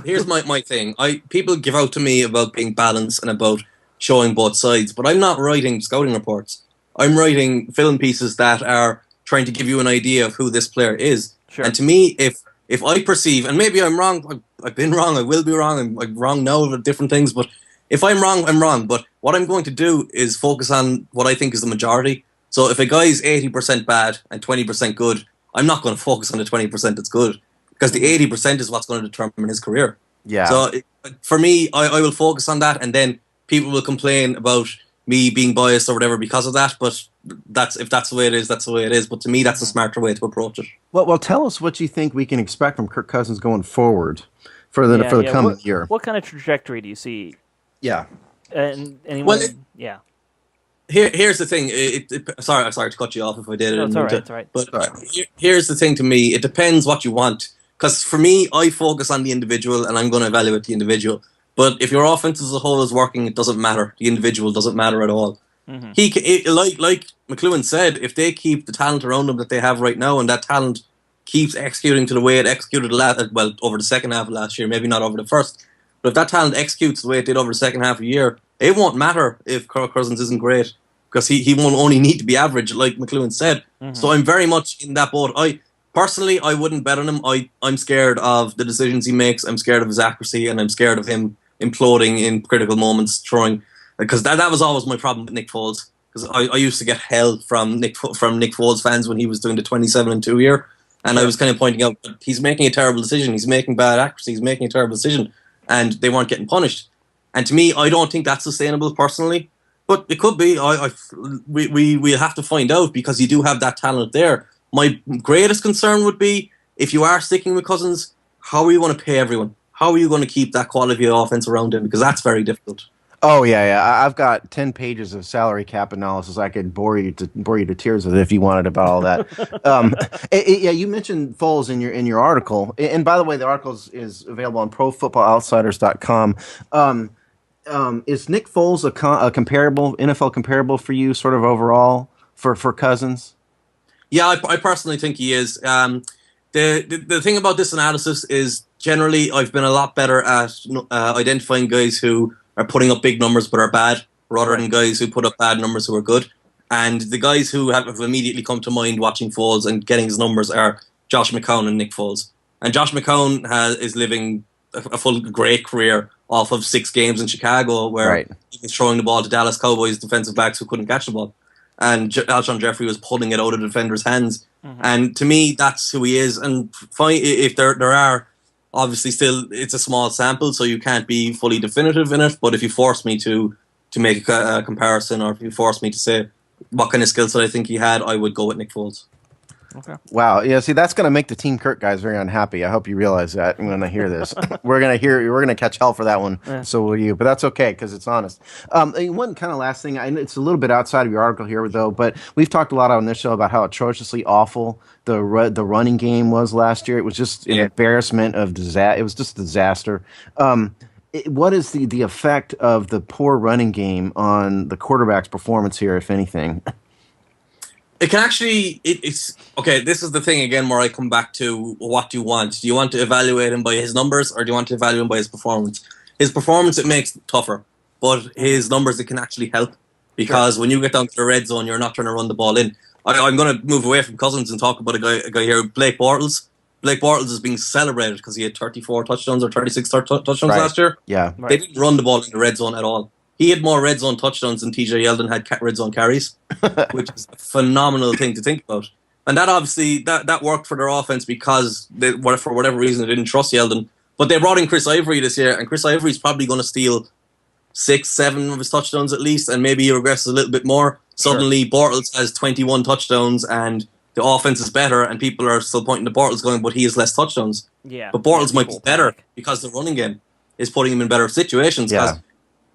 Here's my thing. People give out to me about being balanced and about showing both sides, but I'm not writing scouting reports. I'm writing film pieces that are trying to give you an idea of who this player is. Sure. And to me, if I perceive, and maybe I'm wrong, I've been wrong, I will be wrong, I'm wrong now with different things, but If I'm wrong, I'm wrong. But what I'm going to do is focus on what I think is the majority. So if a guy is 80% bad and 20% good, I'm not going to focus on the 20% that's good, because the 80% is what's going to determine his career. Yeah. So for me, I will focus on that, and then people will complain about me being biased or whatever because of that. But if that's the way it is, that's the way it is. But to me, that's a smarter way to approach it. Well, tell us what you think we can expect from Kirk Cousins going forward for the coming year. What kind of trajectory do you see? Yeah. Here's the thing. Sorry to cut you off if I did. No, it's all right. But here's the thing to me. It depends what you want. Because for me, I focus on the individual, and I'm going to evaluate the individual. But if your offense as a whole is working, it doesn't matter. The individual doesn't matter at all. Mm-hmm. Like McLuhan said, if they keep the talent around them that they have right now, and that talent keeps executing to the way it executed over the second half of last year, maybe not over the first, but if that talent executes the way it did over the second half of the year, it won't matter if Kirk Cousins isn't great, because he won't only need to be average, like McLuhan said. Mm-hmm. So I'm very much in that boat. Personally, I wouldn't bet on him. I'm scared of the decisions he makes. I'm scared of his accuracy, and I'm scared of him imploding in critical moments, throwing. Because that was always my problem with Nick Foles. Because I used to get hell from Nick Foles fans when he was doing the 27-2 year, and I was kind of pointing out that he's making a terrible decision. He's making bad accuracy. He's making a terrible decision, and they weren't getting punished. And to me, I don't think that's sustainable personally. But it could be. We'll have to find out, because you do have that talent there. My greatest concern would be, if you are sticking with Cousins, how are you going to pay everyone? How are you going to keep that quality of offense around him? Because that's very difficult. Oh yeah. I've got 10 pages of salary cap analysis. I could bore you to tears with it if you wanted about all that. You mentioned Foles in your article, and by the way, the article is available on ProFootballOutsiders.com. Is Nick Foles a comparable NFL comparable for you, sort of overall for Cousins? Yeah, I personally think he is. The thing about this analysis is, generally I've been a lot better at identifying guys who are putting up big numbers but are bad, rather than guys who put up bad numbers who are good. And the guys who have immediately come to mind watching Foles and getting his numbers are Josh McCown and Nick Foles. And Josh McCown is living a full great career off of 6 games in Chicago, where he was throwing the ball to Dallas Cowboys defensive backs who couldn't catch the ball. And Alshon Jeffrey was pulling it out of the defenders' hands. Mm-hmm. And to me, that's who he is. And if there are, obviously still, it's a small sample, so you can't be fully definitive in it. But if you force me to make a comparison, or if you force me to say what kind of skills that I think he had, I would go with Nick Foles. Okay. Wow. Yeah. See, that's going to make the Team Kirk guys very unhappy. I hope you realize that when I hear this. We're going to catch hell for that one. Yeah. So will you. But that's okay, because it's honest. One kind of last thing. It's a little bit outside of your article here, though. But we've talked a lot on this show about how atrociously awful the running game was last year. It was just an embarrassment of disaster. It was just a disaster. What is the effect of the poor running game on the quarterback's performance here, if anything? It can actually, it's okay. This is the thing again, where I come back to what do you want? Do you want to evaluate him by his numbers, or do you want to evaluate him by his performance? His performance, it makes it tougher, but his numbers, it can actually help, because when you get down to the red zone, you're not trying to run the ball in. I'm going to move away from Cousins and talk about a guy here, Blake Bortles. Blake Bortles is being celebrated because he had 34 touchdowns or 36 touchdowns last year. Yeah, They didn't run the ball in the red zone at all. He had more red zone touchdowns than TJ Yeldon had red zone carries, which is a phenomenal thing to think about. And that obviously, that worked for their offense, because for whatever reason, they didn't trust Yeldon. But they brought in Chris Ivory this year, and Chris Ivory's probably going to steal 6-7 of his touchdowns at least, and maybe he regresses a little bit more. Suddenly, Bortles has 21 touchdowns, and the offense is better, and people are still pointing to Bortles going, but he has less touchdowns. Yeah, but Bortles might be better, because the running game is putting him in better situations. Yeah.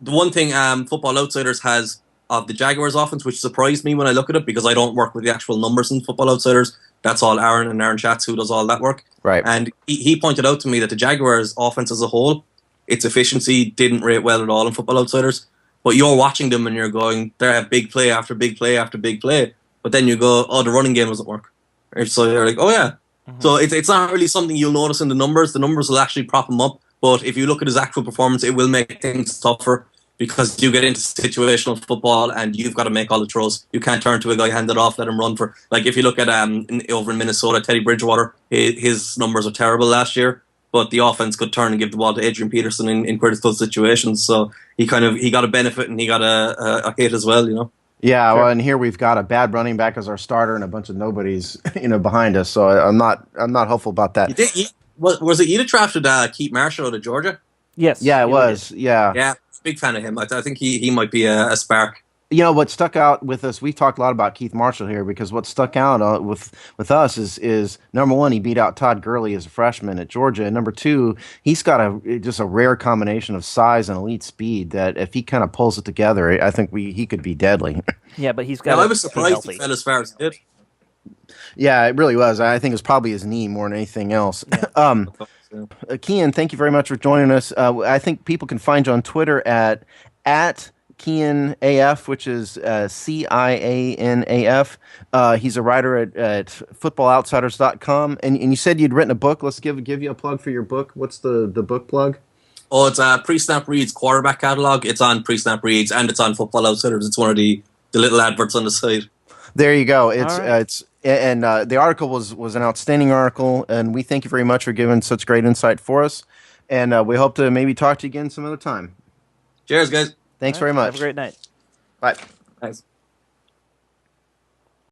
The one thing Football Outsiders has of the Jaguars offense, which surprised me when I look at it, because I don't work with the actual numbers in Football Outsiders. That's all Aaron Schatz who does all that work. Right. And he pointed out to me that the Jaguars offense as a whole, its efficiency didn't rate well at all in Football Outsiders. But you're watching them and you're going, they have big play after big play after big play. But then you go, oh, the running game doesn't work. So you're like, oh yeah. Mm-hmm. So it's not really something you'll notice in the numbers. The numbers will actually prop him up. But if you look at his actual performance, it will make things tougher, because you get into situational football and you've got to make all the throws. You can't turn to a guy, hand it off, let him run for. Like if you look at over in Minnesota, Teddy Bridgewater, his numbers are terrible last year. but the offense could turn and give the ball to Adrian Peterson in critical situations. So he got a benefit and he got a hit as well, you know. Yeah, well, and here we've got a bad running back as our starter and a bunch of nobodies, behind us. So I'm not hopeful about that. Was it you that drafted Keith Marshall out of Georgia? Yes. Yeah, it was. Yeah. Yeah, big fan of him. I think he might be a spark. What stuck out with us, we've talked a lot about Keith Marshall here, because what stuck out with us is number one, he beat out Todd Gurley as a freshman at Georgia, and number two, he's got just a rare combination of size and elite speed that if he kind of pulls it together, I think he could be deadly. Yeah, but he's got. I was surprised he fell as far as he did. Yeah, it really was. I think it was probably his knee more than anything else. Yeah. Cian, thank you very much for joining us. I think people can find you on Twitter at Cian AF, which is CIANAF. He's a writer at footballoutsiders.com. And you said you'd written a book. Let's give you a plug for your book. What's the book plug? Oh, it's Pre-Snap Reads quarterback catalog. It's on Pre-Snap Reads and it's on Football Outsiders. It's one of the little adverts on the side. There you go. It's right. The article was an outstanding article, and we thank you very much for giving such great insight for us. And we hope to maybe talk to you again some other time. Cheers, guys. Thanks very much. Have a great night. Bye. Thanks.